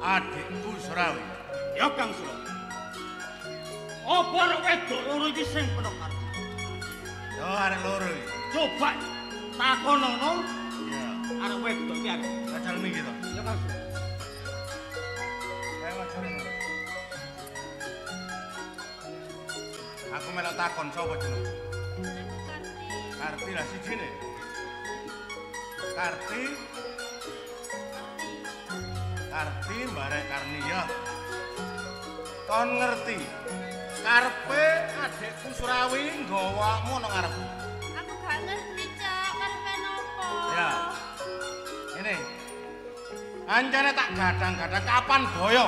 Adikku Surawi. Ya Kang Suro. Apa arek wedok loro iki sing penokar? Ya arek loro iki. Coba takonono. Ya. Arek wedok iki arek. Acal iki to. Ya Kang Suro. Ayo acal. Aku melok takon sapa jeneng? Karti lah sijine. Karti barek Karni ya. Kon ngerti. Karepe adikku Surawi nggawamu nang ngarepku. Aku gak ngerti, Cak, karepe nopo. Ya. Ini. Ancane tak gadang-gadang kapan boyo.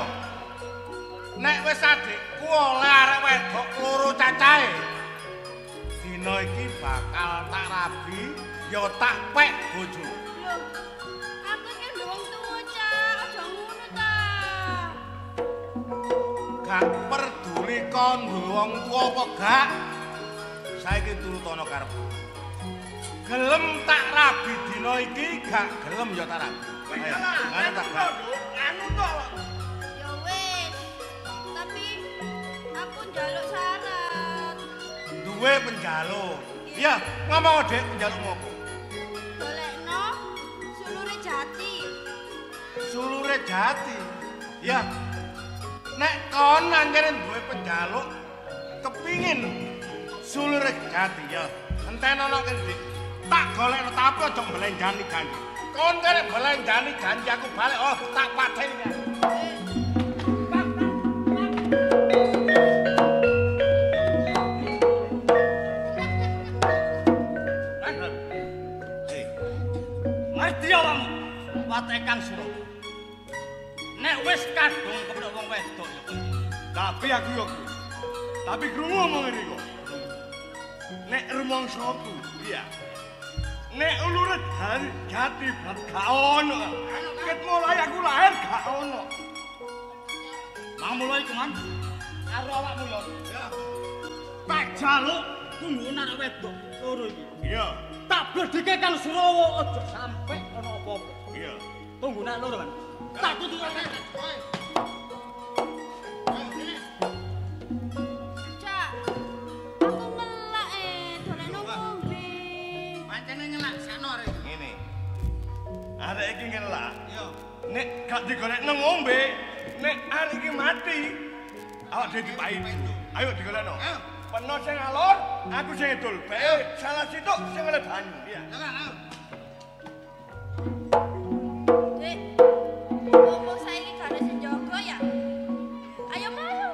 Nek wis adikku oleh arek wedok loro cacahe. Dina iki bakal tak rabi ya tak pek bojo. Loh, aku iki wong tuwa, Cak, aja ngono ta. Gak peduli kon wong tuwa apa gak. Saiki turut ana karepku. Gelem tak rabi dina iki gak gelem ya tak rabi. Ayo, ngene tak gak. Anu to. Ya wis. Tapi aku njaluk syarat. Duwe penjaluk. Ya, ngomong Dek, penjaluk ngopo? Golekno sulure jati. Sulure jati. Ya. Nek kon anjene duwe penjaluk kepingin sulure jati ya. Entenono kene. Tak golekno tapi aja mbelenjani janji. Kon kene mbelenjani janji aku balik oh tak pateni. Ngerti awakmu? Watek Kang Suro. Nek wis kadung kepethuk wong wedok ya. Tapi aku yo. Tapi krungu omong ngene kok. Nek rumangsaku, iya. Nek ulure dari jati bab gak ono. Ket mulai aku lahir gak ono. Mang mulai kuman karo awakmu yo. Ya. Tak jaluk tunggu anak wedok loro iki. Iya. Tak bledeke Kang Surawa aja sampe ana apa-apa. Iya. Tunggu nek loro kan. Tak tutu Cak, aku ngelak dolekno ngombe. pancene nyelak sakno arek. Ngene. Arek iki ngelak. Yo. Nek gak digolekno ngombe, nek arek iki mati, awak dhewe dipait. Ayo digolekno. Ayo. Peno sing alor, aku sing edul. Bae salah situk sing oleh banyu. Iya. Ayo. Dek, mumpung saiki gak ada sing jaga ya. Ayo mlayu.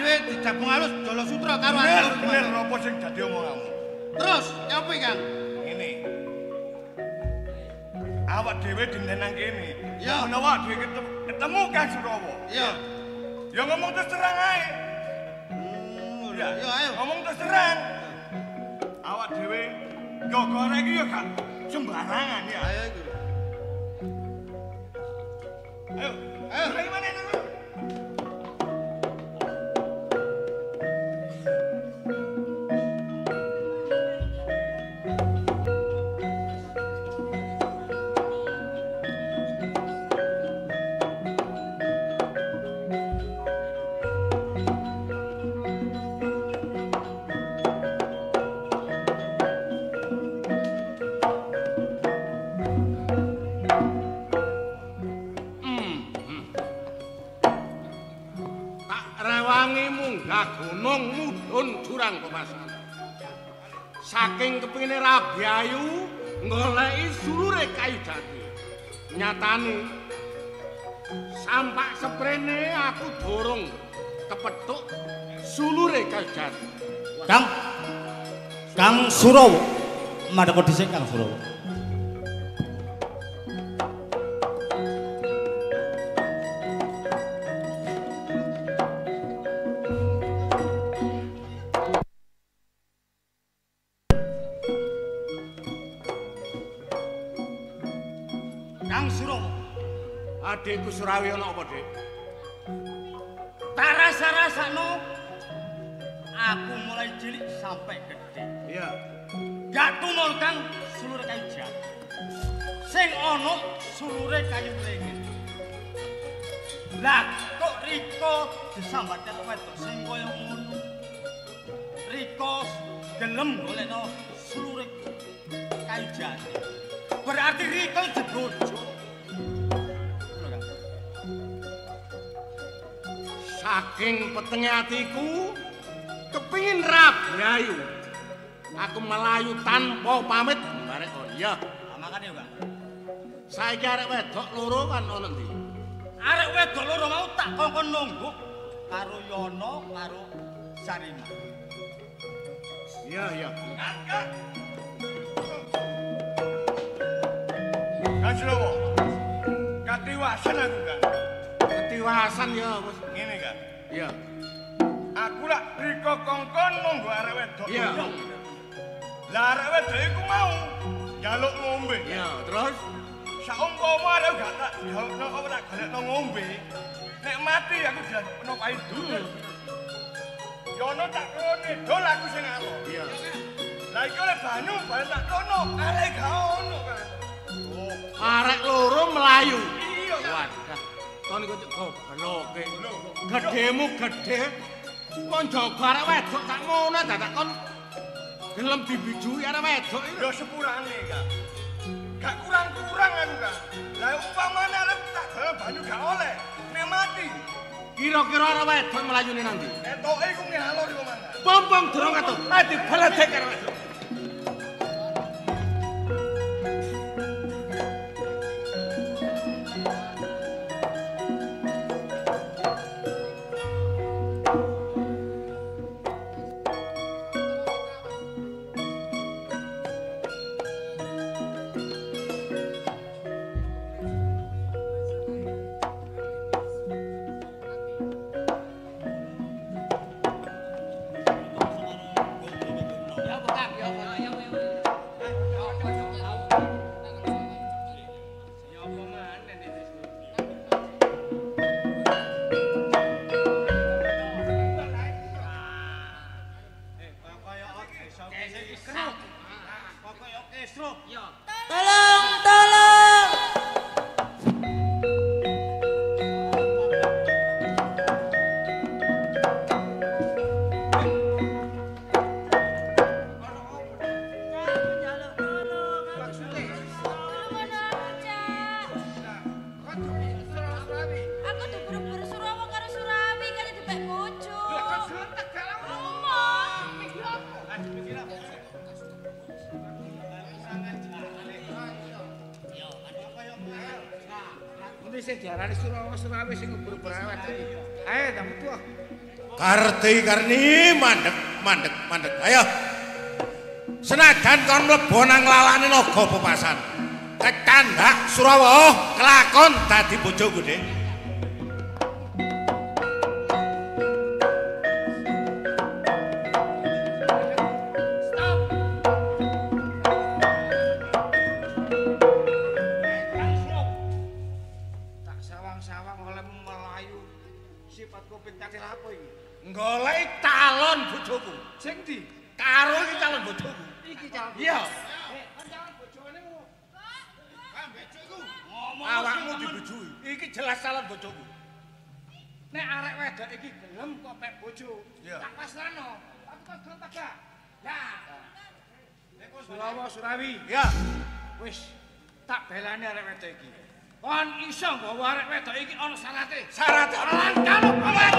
Digabung halus Jolo Sutra karo bener apa sing dadi omonganmu. Terus apa Kang? Ngene. Awak dhewe dintenang kene. Ya menawa dhewe ketemu Kang Surawa. Iya. Ya ngomong terus terang ae. Ya, ayo ngomong terus terang. Awak dhewe gogore iki ya gak sembarangan ya. Ayo iku. Ayo. Ayo mana itu? gunung mudhun jurang pemasan. Saking kepingine Rabi Ayu goleki sulure kayu jati. Nyatane sampak seprene aku dorong kepethuk sulure kayu jati. Kang Surawa. Madhep dhisik Kang Surawa. Kang Surawa. Adikku Surawi ana apa, Dik? Tak rasa-rasano aku mulai cilik sampai gede. Iya. Gak tumon Kang sulure kayu jati. Sing ana sulure kayu lengit. Lah kok Riko disambat karo wedok sing kaya ngono. Riko gelem golekno sulure kayu jati. Berarti Riko dibojo. Saking petenge atiku kepingin Rabi Ayu. Aku melayu tanpa pamit barek oh iya. Makane, Bang. Saiki arek wedok loro kan ana ndi? Arek wedok loro mau tak kongkon nunggu karo Yono karo Sarima. Iya, iya. Kan Surawa. Katiwasan aku kan. Ketiwasan ya wis Ngene kan. iya. Aku lak riko kongkon nunggu arek wedok. Iya. Lah arek wedok iku mau njaluk ngombe. Iya, terus Saumpama arek gak tak jalukno apa tak golekno ngombe. Nek mati aku dilakno paidu. Yono tak kone dol aku sing alon. iya. Lah iki oleh banyu balen tak kono, arek gak ono kan. Oh, Arek loro melayu. iya kan. Wadah. Kon iku gobloke. Gedemu gede. Kon jaga arek wedok tak ngono dadak kon gelem dibijui arek wedok iki. Yo sepurane kan. Gak kurang-kurang aku kan. Lah umpamane arep tak gawe banyu gak oleh. Nek mati, Kira-kira arek wedok melayune nang ndi? etoke iku ngalor iku mangan. Pompong durung katut. Ayo dibeledek karo wedok. Tolong, tolong. Aku diburu-buru Surawa karo Surawi kan dipek bojo. Ngomong. Endi sing diarani Surawa Surawi sing ngeburu-buru awet iki? Ayo ta metu. Karni mandek. Ayo. Senajan kon mlebu nang lalane naga pepasan. Kecandak Surawa kelakon dadi bojoku, Dik. Tak sawang-sawang oleh melayu. Sifatku pintate apa iki? Goleki calon bojoku. Sing ndi? Karo iki calon bojoku. Iki calon. Iya. Calon bojone mu. Awakmu dibojoi. Iki jelas calon bojoku. Nek arek wedok iki gelem kok pek bojo. Iya. Tak pasrano. Aku kok gelem tak gak? Ya. Surawa Surawi. Ya. Wis tak belani arek wedok iki. Kon iso nggawa arek wedok iki ana syarate. Syarat Lan kalau pamit.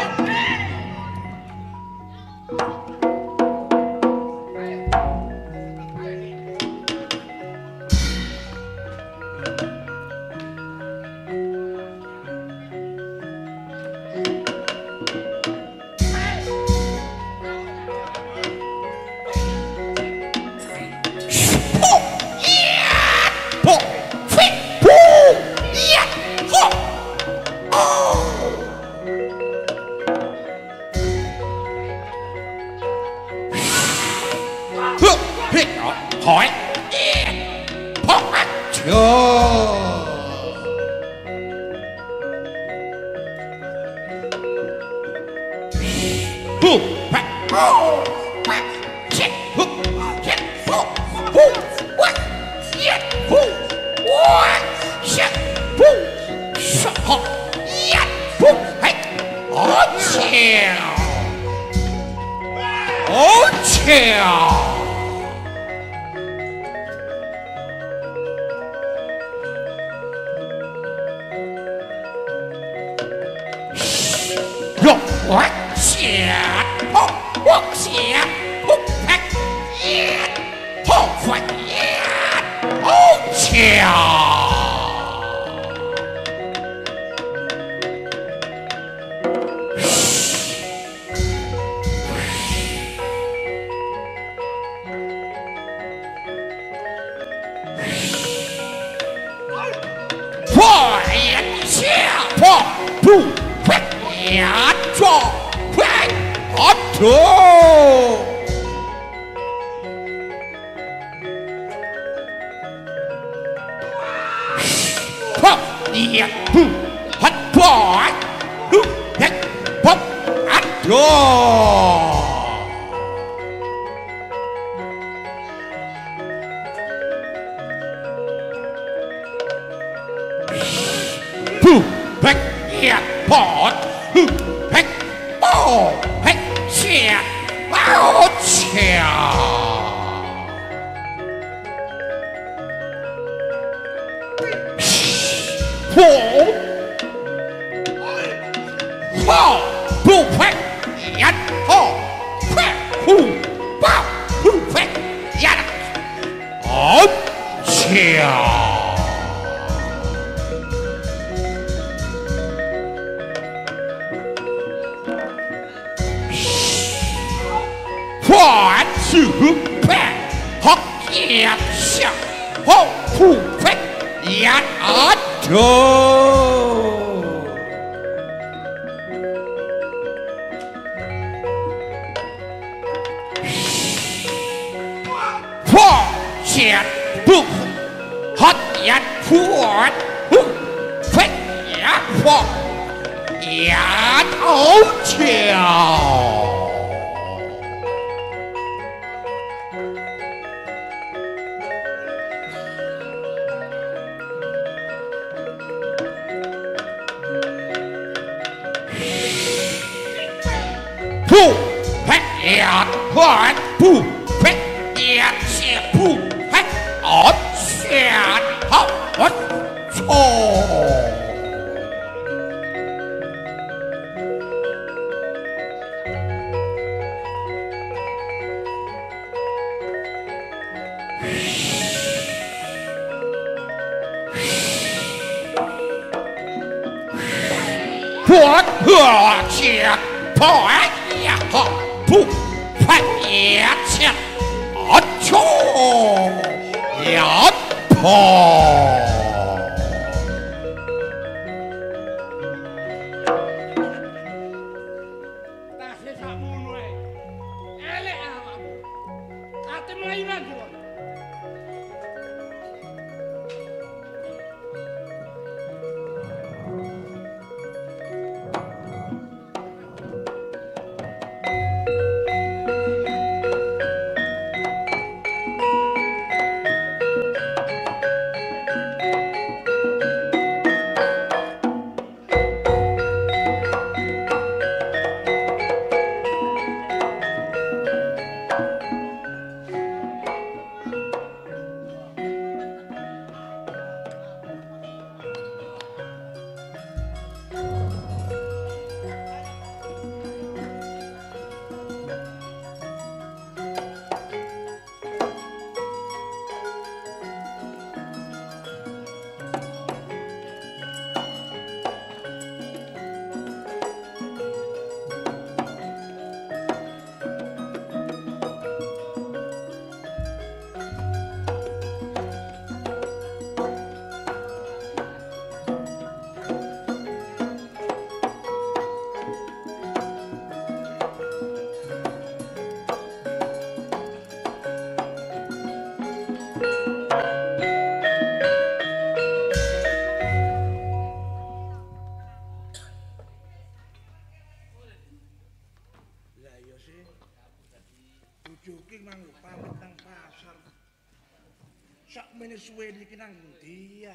sakmene suwe iki nang ndi ya?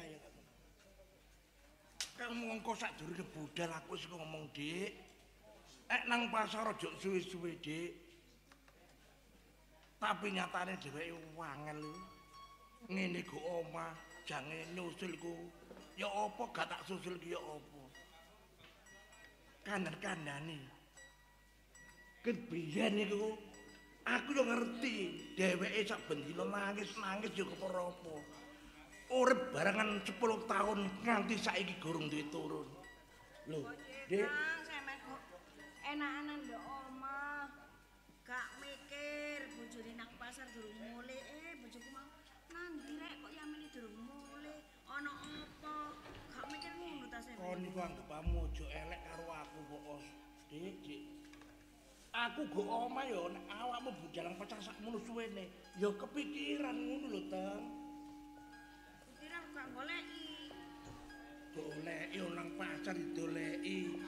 Kamu engko sadurunge budal aku wis ngomong, Dik. Nang pasar aja suwe-suwe, Dik. Tapi nyatane dheweke wangel. Ngene go omah, jange nyusul ku. Ya apa gak tak susul ki ya apa. Kandhani. Ken biyen iku aku yo ngerti dheweke sak bendina nangis-nangis yo kepara apa. Urip barengan 10 tahun nganti saiki gorong duwe turun. Lho, Dik, sampean kok enak-enak ndok omah. Gak mikir bojone nang pasar durung mulih. Bojoku mau nandi rek kok yamene durung mulih. Ana apa? Gak mikir ngono ta sampean. kon niku anggapamu aja elek karo aku kok, Dik. Aku go omah yo nek awakmu bujalang pecah sakmono suwene, yo kepikiran ngono lho, Teng. Gak goleki. Goleki nang pasar doleki.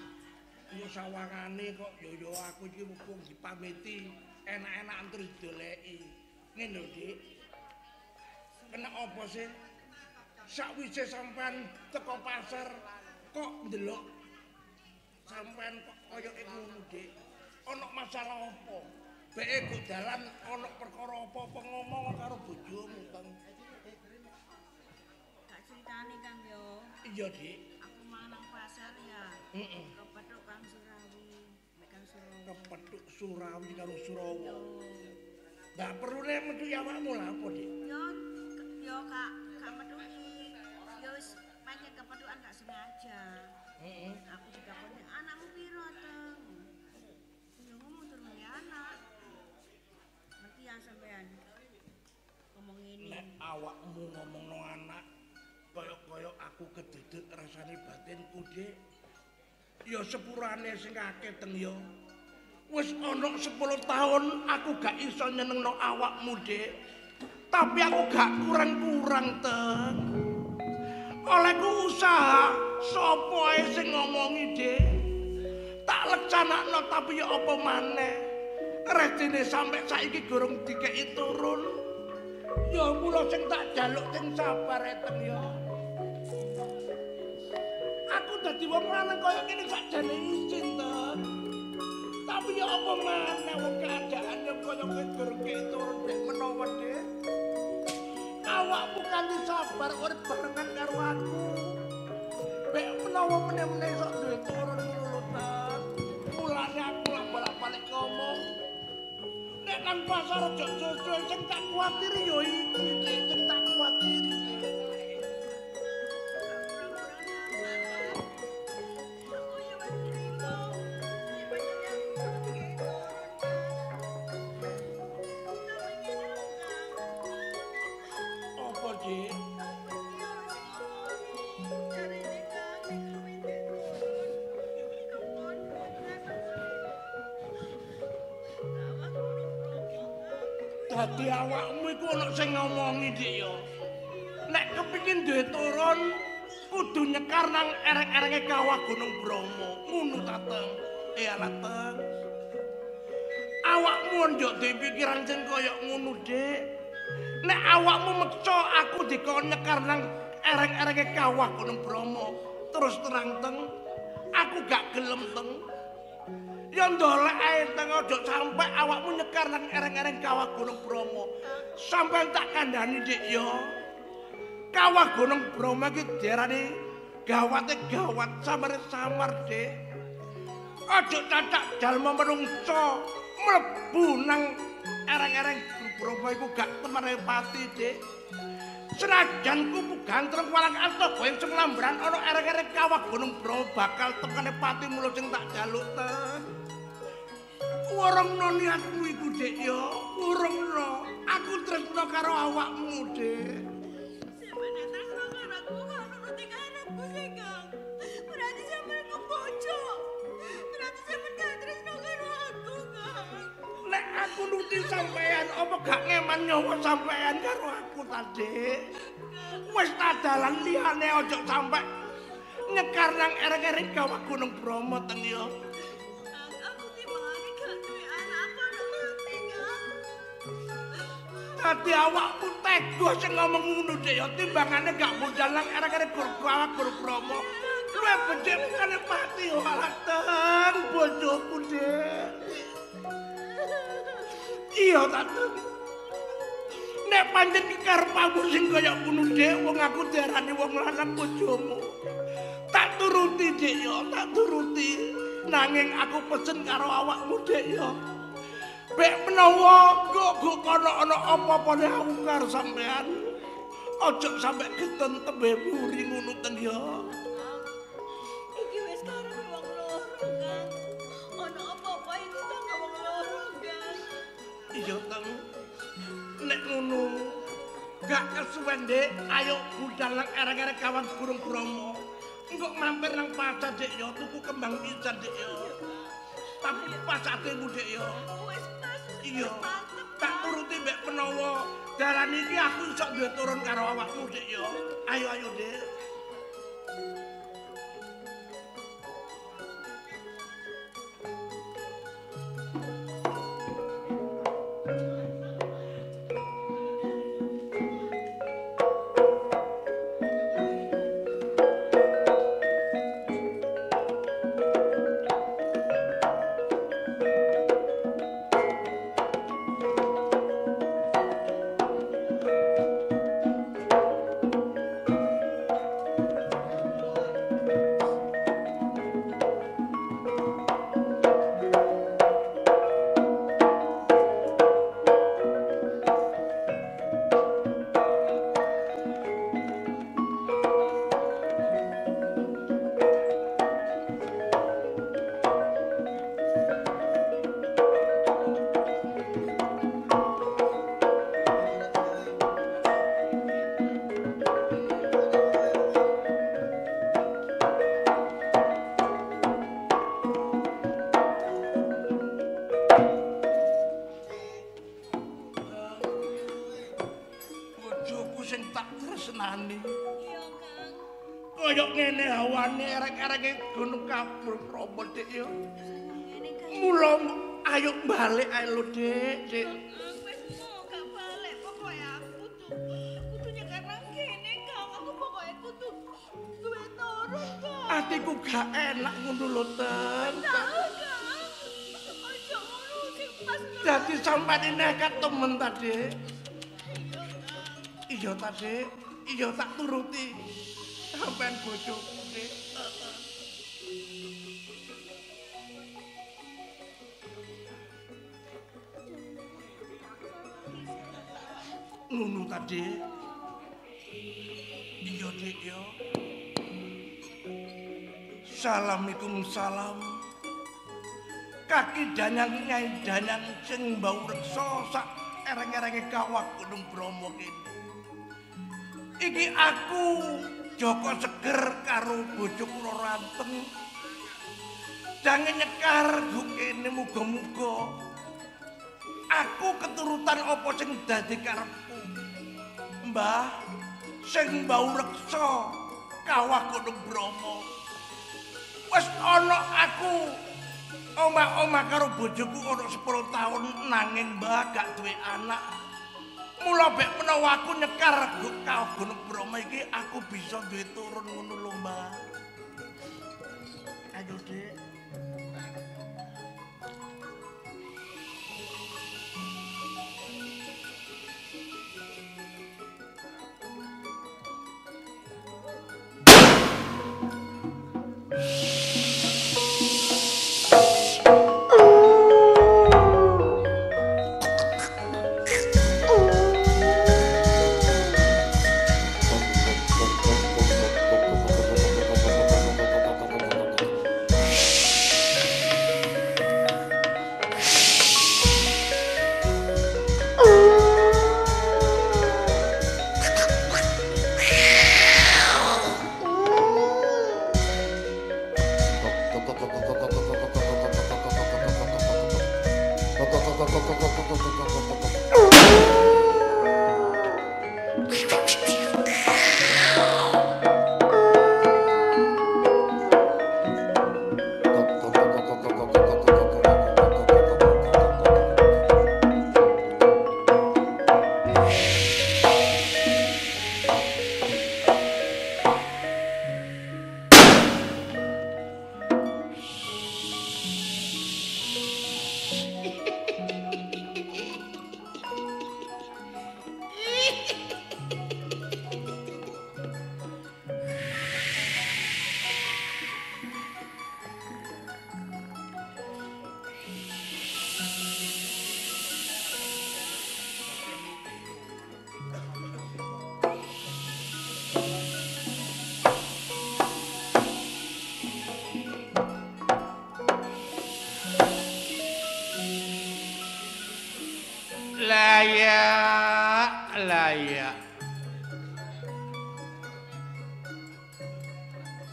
Yo sawangane kok yo aku iki mumpung dipamiti, enak-enakan terus doleki. Ngene lho, Dik. Kena apa sih? Sakwise sampean teko pasar kok ndelok sampean kok koyoke ngono, Dik. Ana masalah apa? Beke go dalan ana perkara apa ngomong karo bojomu, Teng. Ceritane Kang yo. Iya, Dik. Aku manang pasar ya. Heeh. Kepethuk Kang Surawi. Mek Kang Surawi. Kepethuk Surawi karo Surawa. Ndak perlune metu awakmu lha apa, Dik? Yo Kak metuhi. Yo wis pancen kepethukan gak sengaja. Heeh. Aku juga punya anakmu piro, Teng? Yo ngomong turun ya anak. Ngerti ya sampean? Ngomong ini. Nek awakmu ngomongno anak kaya aku keduduk rasane batinku, Dik. Ya sepurane sing akeh Teng ya. Wis ana 10 tahun aku gak iso nyenengno awakmu, Dik. Tapi aku gak kurang-kurang, Teng. Olehku usaha sapa ae sing ngomongi, Dik. Tak leksanakno tapi ya apa maneh. Rezine sampe saiki gorong dikeki turun. Ya mula sing tak jaluk sing sabar Teng ya. Aku dadi wong lanang kaya ngene sakjane izin, Teng. Tapi ya apa maneh wong keadaane kaya ngene turun nek menawa, Dik. Awakmu kanthi sabar urip barengan karo aku. Nek menawa meneh-meneh iso duwe turun ngono, Teng. Mulane aku lak bolak-balik ngomong. Nek nang pasar aja suwe sing tak kuwatiri ya iki sing tak kuwatiri. Apa, Dik? Dadi awakmu iku ana sing ngomongi, Dik ya. Nek kepengin duwe turun kudu nyekar nang ereng-erenge kawah Gunung Bromo. Ngono ta, Teng? Alah, Teng. Awakmu njuk duwe pikiran sing kaya ngono, Dik. Nek awakmu meksa aku dikon nyekar nang ereng-erenge kawah Gunung Bromo. Terus terang, Teng, aku gak gelem, Teng. Ya ndolek ae Teng aja sampe awakmu nyekar nang ereng-ereng kawah Gunung Bromo. Sampai tak kandhani, Dik ya. Kawah Gunung Bromo iki diarani gawate gawat samar-samar, Dik. Aja cacak jalma menungso mlebu nang ereng-ereng Gunung Bromo iku gak temene pati, Dik. Senajan kupu gantreng walang arta boyong sing lambran ana ereng-ereng kawah Gunung Bromo bakal temene pati mulo sing tak jaluk, Teng. Urungno niatmu iku, Dik ya. Urungno. Aku tresno karo awakmu, Dik. Sampeyan tresno karo aku, gak nuruti karepku sih, Kang. Berarti sampeyan ngebojo. Berarti sampeyan gak tresno karo aku, Kang. Nek aku nuruti sampean, apa gak ngeman nyawa sampean karo aku ta, Dik? Wis tak dalan liyane aja sampe nyekar nang ereng-ereng kawah Gunung Bromo, Teng ya. Mati awakmu tego sing ngomong ngono Dik ya timbangane gak modal nang arek-arek gur Bromo. Luwe becik kene mati yo alaten bojoku Dik. Iya tante. Nek pancen kekarepmu sing kaya ngono Dik, wong aku diarani wong lanang bojomu. Tak turuti Dik ya, tak turuti. Nanging aku pesen karo awakmu Dik ya. Bek menawa kok kono ana apa-apane aku karo sampean. Aja sampe geten tembe muri ngono ten ya. Iki wis karo wong loro, Kang. Ana apa-apa iki tak wong loro, Kang. Iya, Teng. Nek ngono gak kesuwen Dik, ayo budal nang arek-arek kawan burung Bromo. Engko mampir nang pasar Dik ya, tuku kembang pisan Dik ya. Tapi pas atemu Dik ya. Wis pas. Iya. Tak turuti mbek menawa dalan iki aku iso duwe turun karo awakmu Dik ya. Ayo Dik. Kaya ngene hawane arek-areke gunung kabur Bromo Dik ya. Mula ayo balik ae lho Dik. Wis mau gak balik, pokoke aku kudu nyekar nang kene, Kang. Aku pokoke kudu duwe turun, Kang. Atiku gak enak ngono lho, Ten. Aja ngono sing pas. Dadi sampeyan nekat temen ta, Dik. Iya ta, Dik. Iya tak turuti. Sampeyan bojoku, Dik. Ngono ta, Dik. Iya, Dik ya. Assalamualaikum salam. Kaki danyang Nyai Danyang sing mbau reksa sak ereng-erenge kawah Gunung Bromo kene. Iki aku Joko Seger karo bojoku Roro Anteng. Jange nyekar gu kene muga-muga aku keturutan apa sing dadi karepku. Mbah sing mbau reksa kawah Gunung Bromo. Wis ana aku omah-omah karo bojoku ana 10 tahun nanging mbah gak duwe anak. Mula bek menawa aku nyekar kawah Gunung Bromo iki aku bisa duwe turun ngono lho mbah. Ayo Dik.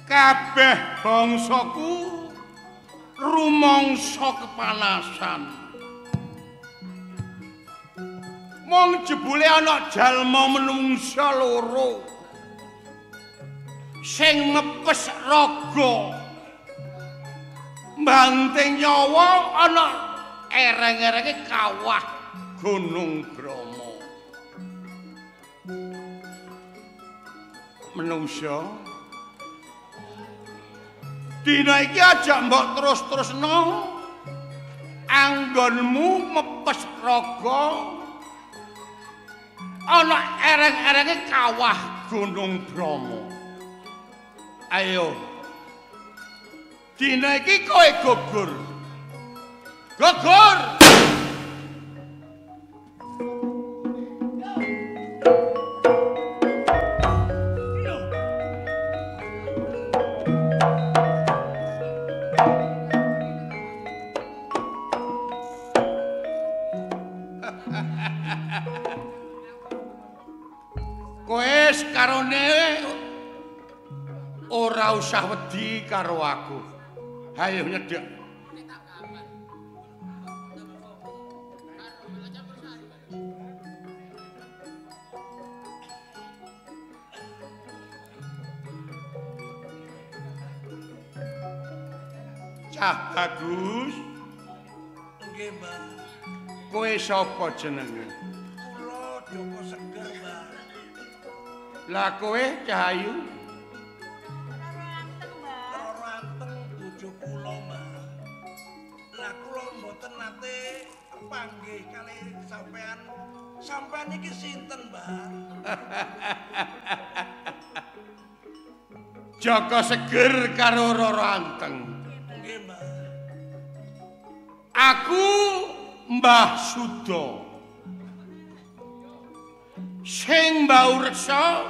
kabeh bangsaku rumangsa kepanasan. Mong jebule ana jalma menungsa loro sing mepes raga mbanting nyawa ana ereng-erenge kawah Gunung Bromo. Menungsa dina iki aja mbok terus-terusno anggonmu mepes raga ana ereng-erenge kawah Gunung Bromo. Ayo dina iki kowe gugur. Gugur. Kowe sekarone ora usah wedi karo aku. Hayo nyedhek. Cah Bagus. Nggih, Mbah. Kowe sapa jenenge? Kula Joko Seger, Mbah. Lah kowe Cahayu? Roro anteng bojo kula, Mbah. Lah kula mboten nate panggih kali sampean. Sampean iki sinten, Mbah? Joko Seger karo Roro Anteng. Nggih, Mbah. Aku Mbah Suda. Sing mbau reksa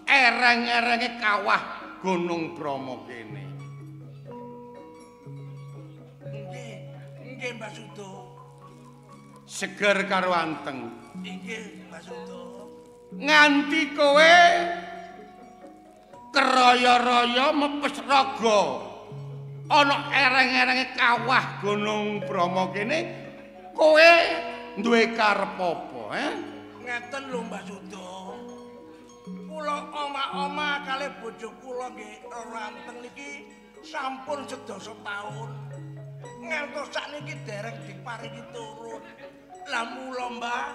ereng-erenge kawah Gunung Bromo kene. Nggih, Mbah Suda. Seger karo Anteng. Nggih, Mbah Suda. Nganti kowe keroyo-royo mepes raga ana ereng-erenge kawah Gunung Bromo kene, kowe duwe karep apa, Ngeten lho Mbah Suda. Kula omah-omah kalih bojo kula nggih Roro Anteng niki sampun sedasa taun. Ngantos sakniki dereng diparingi turun. Lah mula Mbah,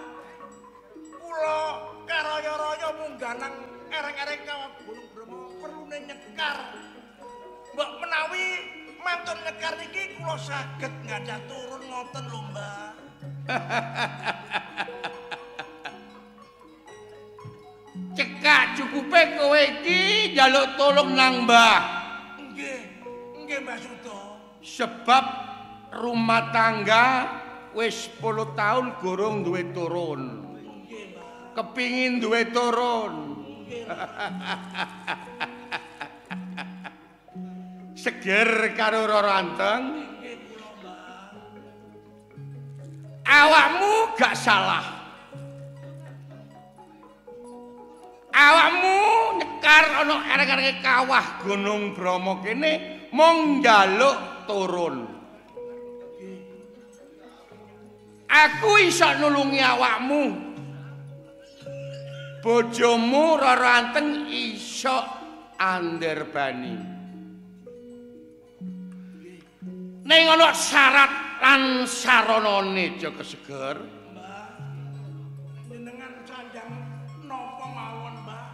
kula karaya-raya munggah nang ereng-ereng kawah Gunung Bromo perlune nyekar. Mbok menawi mantun nyekar niki kula saged ngadah turun ngoten lho Mbah. Cekak cukupe kowe iki njaluk tolong nang Mbah. Nggih Mbah Suda. Sebab rumah tangga wis 10 tahun gorong duwe turun. Nggih, Mbah. Kepingin duwe turun. Seger karo Roro Anteng. Nggih kula, Mbah. Awakmu gak salah. Awakmu nyekar ana ereng-erenge kawah Gunung Bromo kene mung njaluk turun. Aku iso nulungi awakmu. Bojomu Roro Anteng iso anderbani. Ning ana syarat lan saranane Joko Seger. Jenengan sanjang napa mawon, Mbah?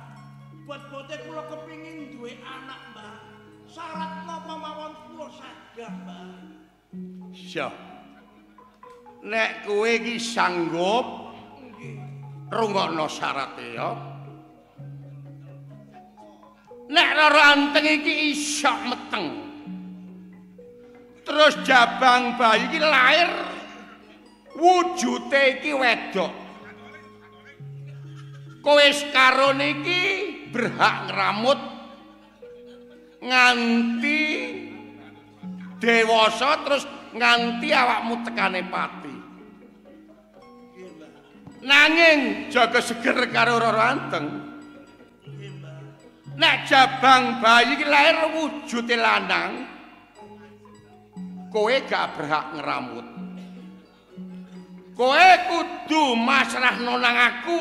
Bot-bote kula kepingin duwe anak, Mbah. Syarat napa mawon kula sagah, Mbah. Iya. Nek kowe iki sanggup rungokno syarate ya. Nek Roro Anteng iki iso meteng. Terus jabang bayi iki lair wujute iki wedok. Kowe sekarone iki berhak ngramut nganti dewasa terus nganti awakmu tekane pati. Nanging Joko Seger karo Roro Anteng nek jabang bayi iki lair wujude lanang, kowe gak berhak ngeramut. Kowe kudu masrahno nang aku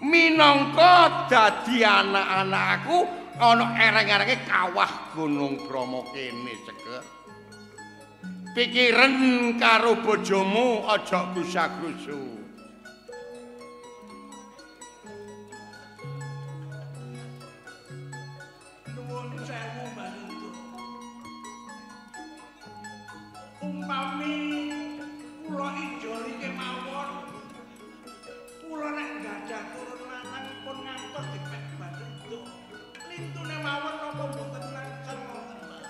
minangka dadi anak-anak aku ana ereng-erenge kawah Gunung Bromo kene, Ceger. Pikiran karo bojomu aja grusak-grusu. Nuwun sewu Mbak Yudo. Umpami kula ijoli kemawon, kula nek gadah turun lanang pun ngantos dipek Mbak Yudo. Lintune mawon napa mboten nangsen wonten Mbak?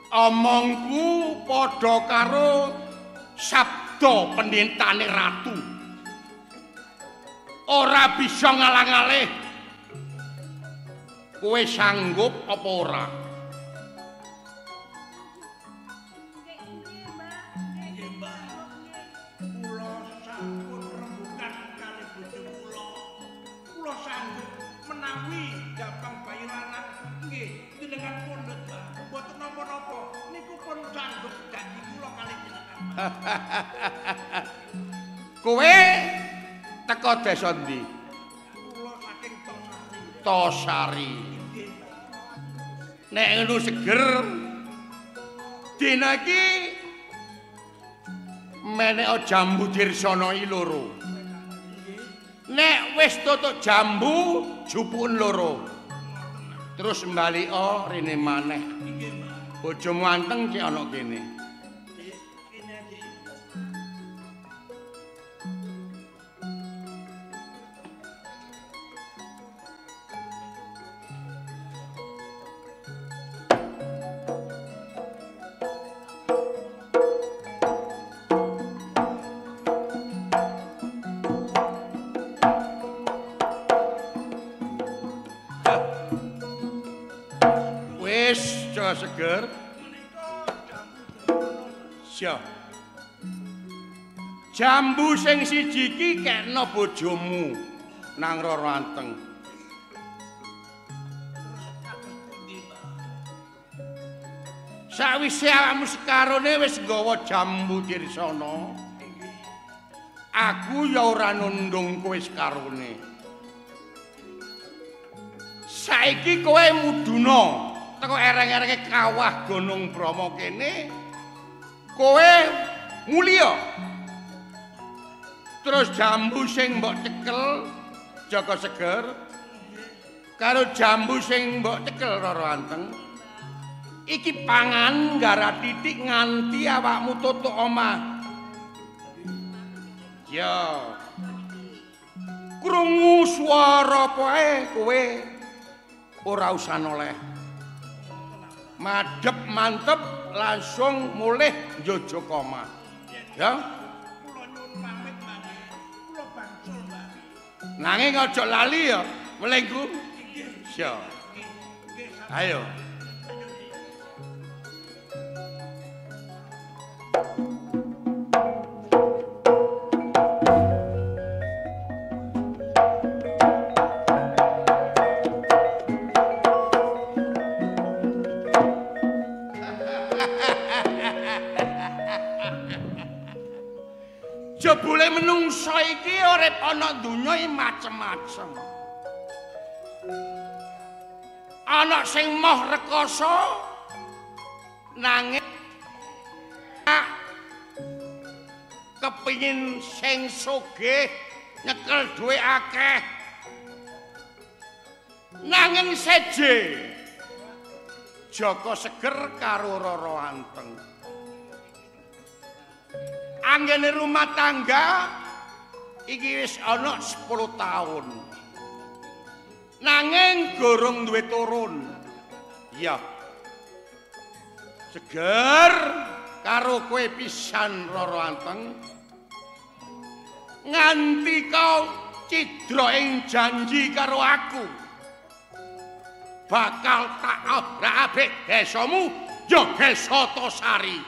Omongku padha karo sabda pendentane ratu. Ora bisa ngalang-alih. Kowe sanggup apa ora? Nggih, Mbak. Kula sampun rembugan kali bojo kula. Kula sanggup menawi gampang bayi lanang nggih jenengan pundhut, Mbak. Mboten napa-napa. Niku pun sanggup janji kula kali jenengan, Mbak. Kowe teko desa ndi? Kula saking Tosari. Tosari. Nggih, Mbak. Nek ngono seger dina iki menek jambu dirsana iki loro. Nek wis tutuk jambu jupukun loro. Terus mbalika rene maneh. Nggih, Mbak. Bojomu anteng ki ana kene. Kene aja. Wis aja seger. Siap. Jambu sing siji iki kekno bojomu nang Roro Anteng. Sawise awakmu sekarone wis nggawa jambu dirsana. Aku ya ora nundung kowe sekarone. Saiki kowe muduna teko ereng-erenge kawah Gunung Bromo kene. Kowe mulya. Terus jambu sing mbok cekel Joko Seger karo jambu sing mbok cekel Roro Anteng iki pangan nggarap titik nganti awakmu tutuk omah. Ya. Krungu swara poe kowe ora usah noleh. Madhep mantep langsung mulih njojok omah. Ya. Kula nyuwun pamit mangke. Kula bangsul, Mbak. Nanging aja lali ya, melengku. Siap. Ayo. Jebule menungso iki urip ana donya iki macem-macem. Ana sing moh rekoso nanging kepingin sing sugih nyekel duwe akeh. Nanging seje Joko Seger karo Roro Anteng. Anggene rumah tangga iki wis ana 10 tahun. Nanging gorong duwe turun. Iya. Seger karo kowe pisan Roro Anteng. Nganti kau cidra ing janji karo aku. Bakal tak obrak-abrik desamu ya desa Tosari.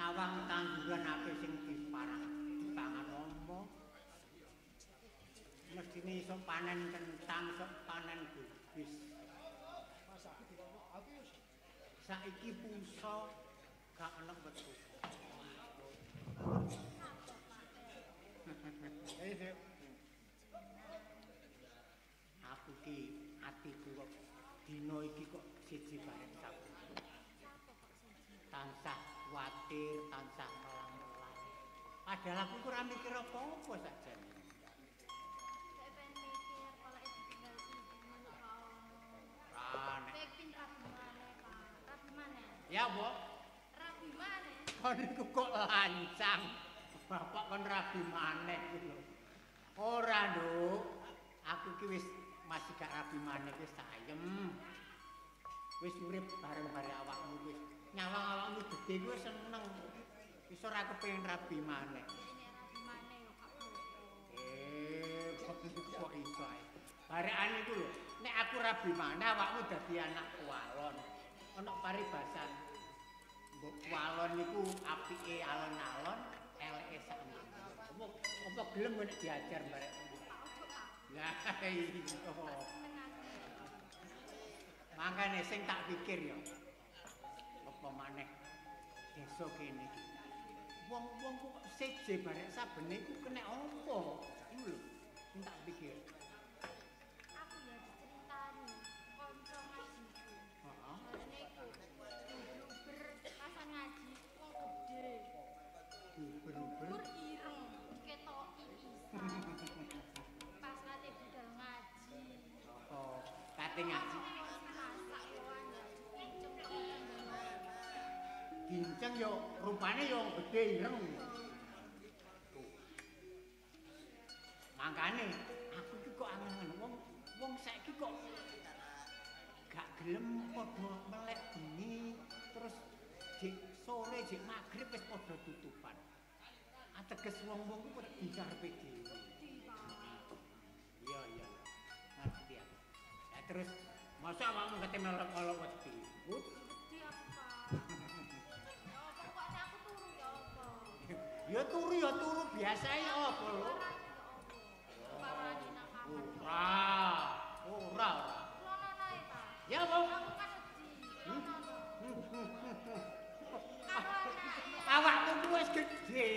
nyawang tanduran akeh sing dipangan omo. Mestine iso panen kentang, iso panen gubis. Saiki puso gak ana wetu. Aku ki atiku kok dina iki kok siji bareng sabu. Tansah kuwatir, tansah melang-melang. Padahal aku ora mikir apa-apa sakjane. Ya, Bu. Rabi maneh. Kon niku kok lancang. Bapak kon rabi maneh iku lho. Ora, Nduk. Aku ki wis masih gak rabi maneh wis tak ayem. Wis urip bareng-bareng awakmu wis nyawang awakmu gedhe kuwi seneng. Wis ora kepengin rabi maneh. Nek rabi maneh yo gak Kok iso ae. Barekane iku lho, nek aku rabi maneh awakmu dadi anak kualon. Ana paribasan. Mbok kualon niku apike alon-alon, eleke sakno. Apa gelem nek diajar barek. Lah iya. Mangkane sing tak pikir ya. Apa maneh desa kene iki. Wong-wong kok seje barek sabene iku kena apa? Iku lho sing tak pikir. aku ya diceritani kanca ngajiku. Heeh. Barene iku uber pasan ngaji wong gedhe. Uber-uber. Uber ireng ketoki isa. Pas kate budal ngaji. Apa kate ngaji? Masak yo andal. Kinceng kok kandhane. Ginceng yo rupane yo gedhe ireng. Mangkane aku iki kok angen wong saiki kok gak gelem padha melek bengi terus jek sore jek magrib wis padha tutupan. Ateges wong-wong ku wedi karepe dhewe. Iya. Ngerti aku. Ya terus masa awakmu kate melok-melok wedi. Wedi aku, Pak. Ya apa kok nek aku turu ya apa? Ya turu biasa ya apa lho. Parani nang kamar. Ora. Lono ae, Pak. Ya apa? Aku kan wedi. Lono. Awakmu ku wis gedhe,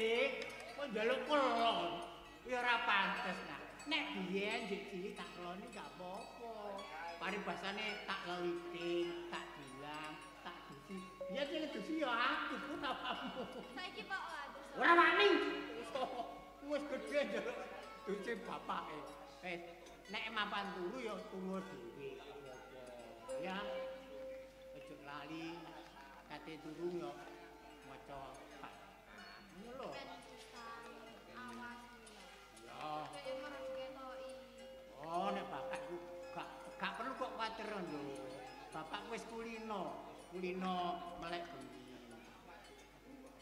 kok njaluk kelon. Ya ora pantes nah. Nek biyen njek cilik tak keloni gak apa-apa. Paribasane tak leliting, tak bilang, tak dusi. Ya cilik dusi ya aku pun apamu. Saiki Pak adus. Ora wani. Wis gedhe njaluk dusi bapake. Nek mapan turu ya turu dhewe. Ya. Ojo lali kate turu ya maca Pak. Ngono lho. Awas. Ya. Kaya merem ketoki. Oh, nek bapakku gak perlu kok kuwatir lho. Bapak wis kulino melek bengi.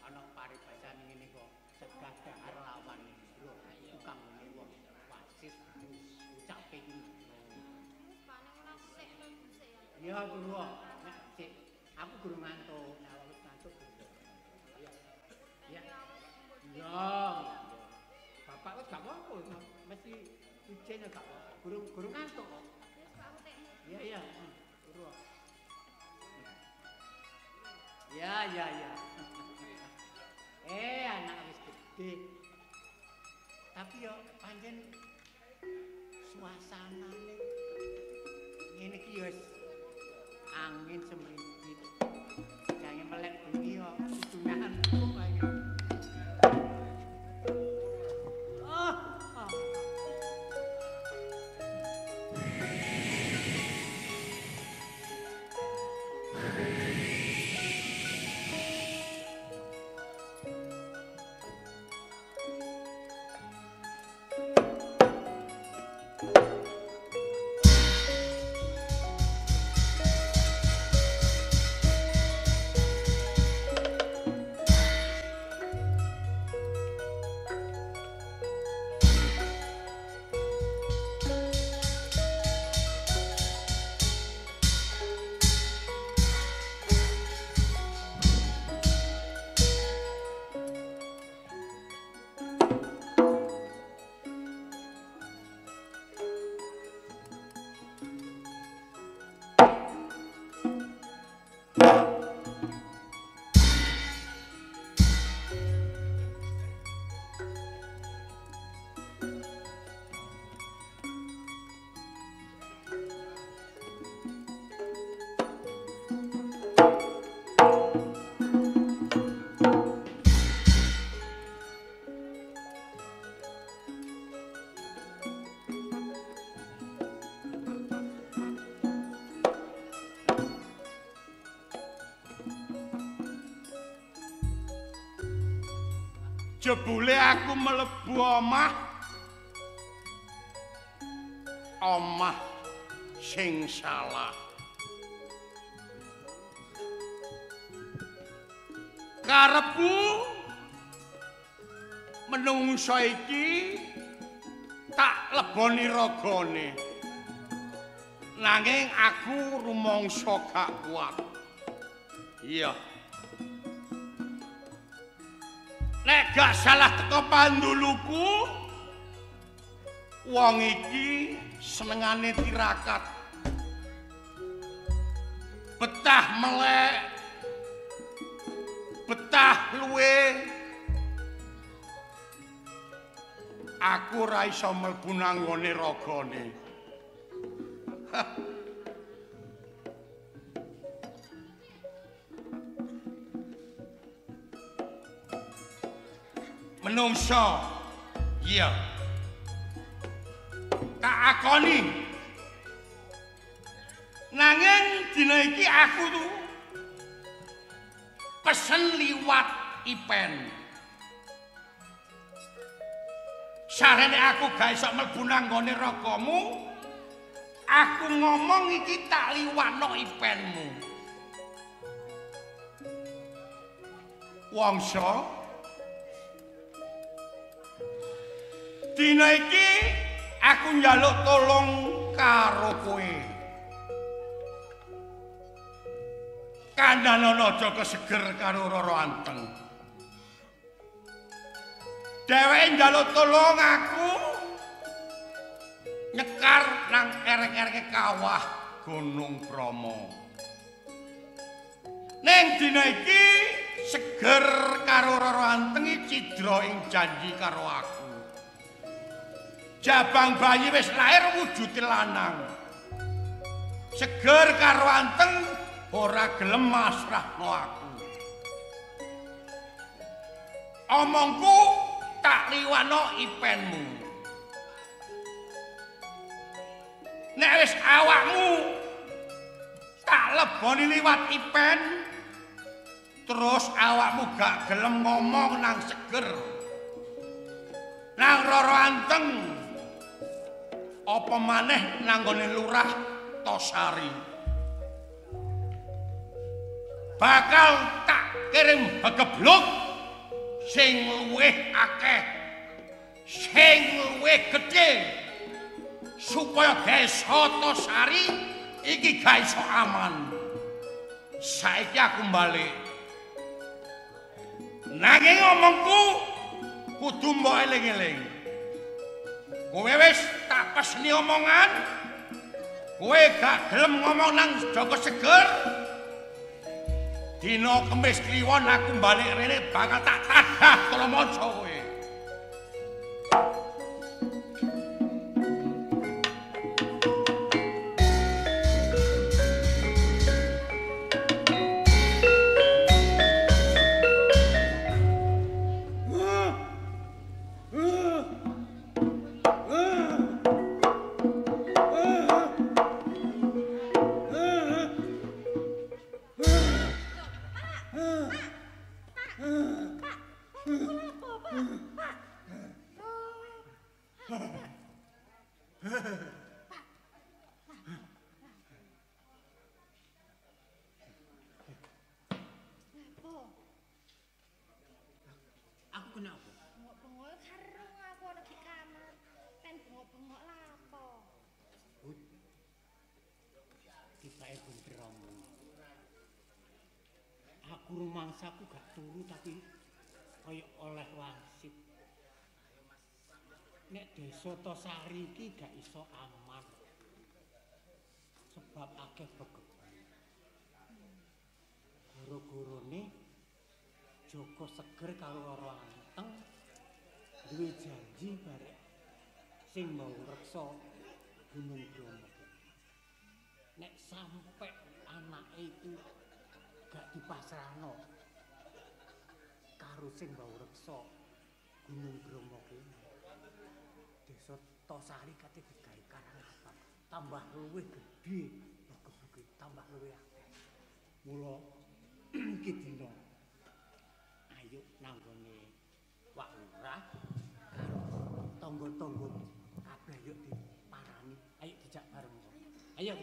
Ana paribasane ngene kok segah dahar lawan lho. Tukang ngene wong wasis ucape iki. Wis Pak nek ora sik lho sik ya. Ya turu. Nek sik aku guru ngantuk. Nek wis ngantuk. Ya. Ya. Bapak wis gak apa-apa. Mesti ujian gak apa-apa. Guru ngantuk kok. Wis Pak aku tek. Iya. Turu. Ya. Anak wis gede. Tapi yo pancen suasanane ngene iki yo angin semriwit. Jange melek bengi yo dungan kok ae. Jebule aku mlebu omah. Omah sing salah. Karepku menungso iki tak leboni ragane. Nanging aku rumangsa gak kuat. Iya. Nek gak salah teko panduluku, wong iki senengane tirakat. Betah melek, betah luwe. Aku ora iso mlebu nang nggone ragane. Menungso, iya. Tak akoni. Nanging dina iki aku tuh pesen liwat Ipen. Sarene aku gak iso mlebu nang nggone ragamu, aku ngomong iki tak liwatno Ipenmu. Wangsa dina iki aku njaluk tolong karo kowe. Kandhane aja keseger karo Rara Anteng. Dheweke njaluk tolong aku nyekar nang erek-ereke kawah Gunung Bromo. Ning dina iki seger karo Rara Anteng cidra ing janji karo aku. Jabang bayi wis lair wujude lanang. Seger karo Anteng ora gelem masrahno aku. Omongku tak liwano Ipenmu. Nek wis awakmu tak leboni liwat Ipen, terus awakmu gak gelem ngomong nang seger. Nang Rara Anteng apa maneh nanggone Lurah Tosari. Bakal tak kirim begebluk sing luwih akeh, sing luwih gedhe supaya desa Tosari iki gak iso aman. Saiki aku balik. Nanging ngomongku kudu mbok eling-eling. Kowe wis tak pesni omongan. Kowe gak gelem ngomong nang Joko Seger. Dina Kemis kliwon aku balik rene bakal tak tadah Kalamanca kowe. Rumangsaku gak turu tapi kaya oleh wasit. Nek desa Tosari iki gak iso aman. Sebab akeh begeban. Goro-gorone Joko Seger karo Rara Anteng duwe janji barek sing mau reksa Gunung Bromo. Nek sampe anake itu gak dipasrahno karo sing mbau reksa Gunung Bromo kuwi. Desa Tosari kate digawe karangan tambah luwih gedhe, begebuke tambah luwih akeh. Mula iki dina ayo nanggone Wak Lurah tangga-tangga kabeh yuk diparani. Ayo dijak bareng. Ayo.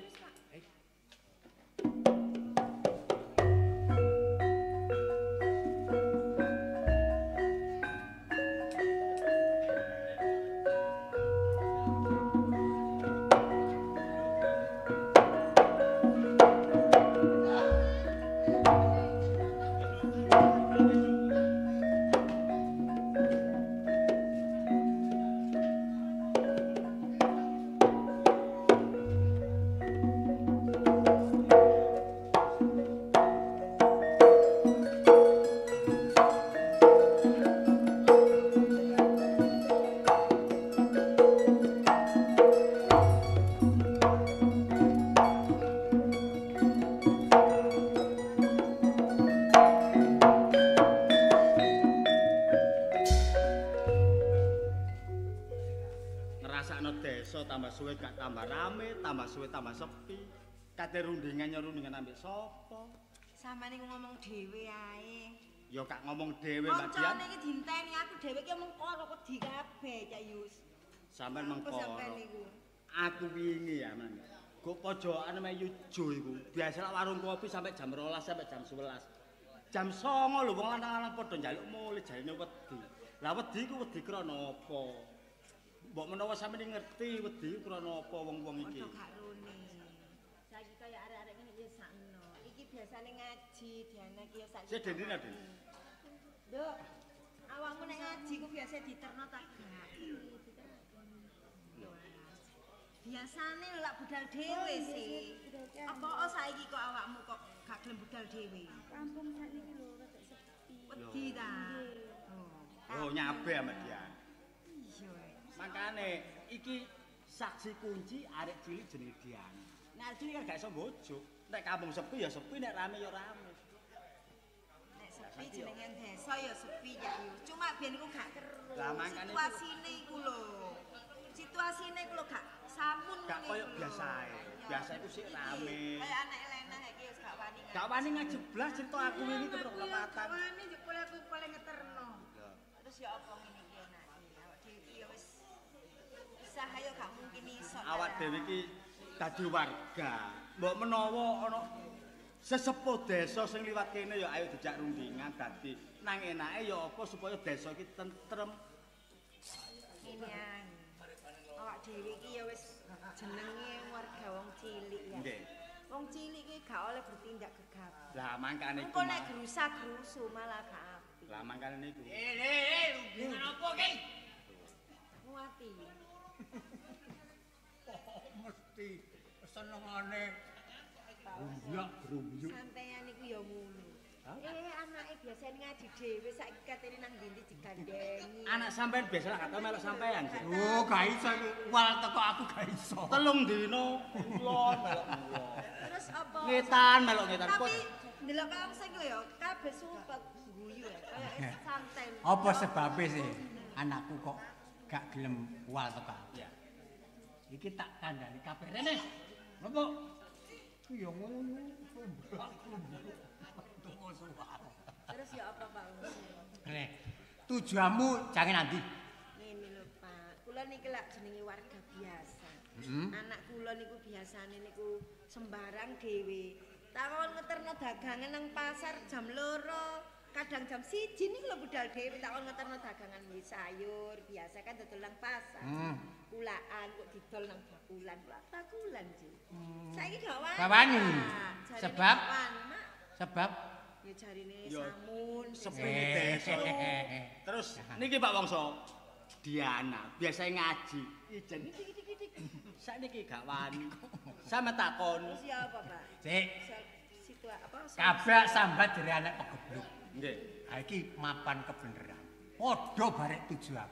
Tambah suwe gak tambah rame, tambah suwe tambah sepi. Kate rundingan ambek sapa? Samane ngomong dhewe ae. Ya gak ngomong dhewe Mbak Dian. Kancane iki dinteni aku dhewe iki omong karo wedi kabeh Cak Yus. Sampeyan mengkoro. Aku wingi ya, Man. Go pojokan me Yujo iku. Biasa warung kopi sampai jam 12 sampai jam 11. Jam 09.00 lho wong lanang-lanang padha njaluk mulih jarine wedi. Lah wedi ku wedi krana apa? Mbok menawa sampeyan ngerti wedi krana apa wong-wong iki. Padha gak rone. Saiki kaya arek-arek ngene ya sakno. Iki biasane ngaji, Diana iki ya sak. Sik dendine, Den. Nduk, awakmu nek ngaji ku biasa diterno tak gak. Biasane lak budal dhewe sih. Apa saiki kok awakmu kok gak gelem budal dhewe? Kampung sakniki lho rada sepi. Wedi ta. Oh, nyabe Mbak Dian. Iya. Makane iki saksi kunci arek cilik jenenge Dian. Nek arek cilik kan gak iso mbojo. Nek kampung sepi ya sepi, nek rame ya rame. Nek sepi jenenge desa ya sepi ya yo. Cuma biyen ku gak terus. Lah makane situasine iku lho. Situasine iku lho gak sampun gak koyo biasae. Biasa iku sik rame. Kayak anak Elena iki wis gak wani. Gak wani ngajeblas cerita aku ini keprok lepatan. Wani jebule aku paling ngeterno. Terus ya apa ngene iki anake? Awak dhewe ya wis usah ayo gak mungkin iso. Awak dhewe iki dadi warga. Mbok menawa ana sesepuh desa sing liwat kene ya ayo dijak rundingan dadi nang enake ya apa supaya desa iki tentrem. Ini ae. Awak dhewe iki ya wis jenenge warga wong cilik ya. Nggih. Wong cilik iki gak oleh bertindak gegabah. Lah mangkane iku. Engko nek gerusa-gerusu malah gak apik. Lah mangkane niku. Rundingan apa ki? Muati. Mesti senengane grumyak-grumyuk. Sampeyan iku ya ngono. Anake biasane ngaji dhewe saiki katene nang ndi digandengi. Anak sampean biasa gak tau melok sampean. Oh, gak iso iki. Wal teko aku gak iso. 3 dino kulon melok. Terus apa? Ngetan melok ngetan. Tapi ndelok kamu sing ya kabeh sumpet guyu ya. Kayak santai. Apa sebabe sih anakku kok gak gelem wal teko aku? Ya. Iki tak kandhani kabeh rene. Ngopo? Ya ngono. Terus ya apa Pak Usi? Rene. Tujuanmu jangan nanti. Ngene lho Pak. Kula niki lak jenenge warga biasa. Anak kula niku biasane niku sembarang dhewe. Takon ngeterno dagangan nang pasar jam 2, kadang jam 1 niku lho budal dhewe takon ngeterno dagangan sayur, biasa kan dodol nang pasar. Kulaan kok didol nang bakulan, bakulan sih. Saiki gak wani. Gak wani. Jarine Sebab? gak wani, Mak. Sebab Ya jarine Yo, samun, sepi desa. Terus niki Pak Wongso Diana biasa ngaji. Ijen iki. Sakniki gak wani. Sama takon. Terus ya apa, Pak? Cek, Apa? kabrak sambat dari anak pegebluk. Nggih. Ha iki mapan kebeneran. Padha barek tujuan.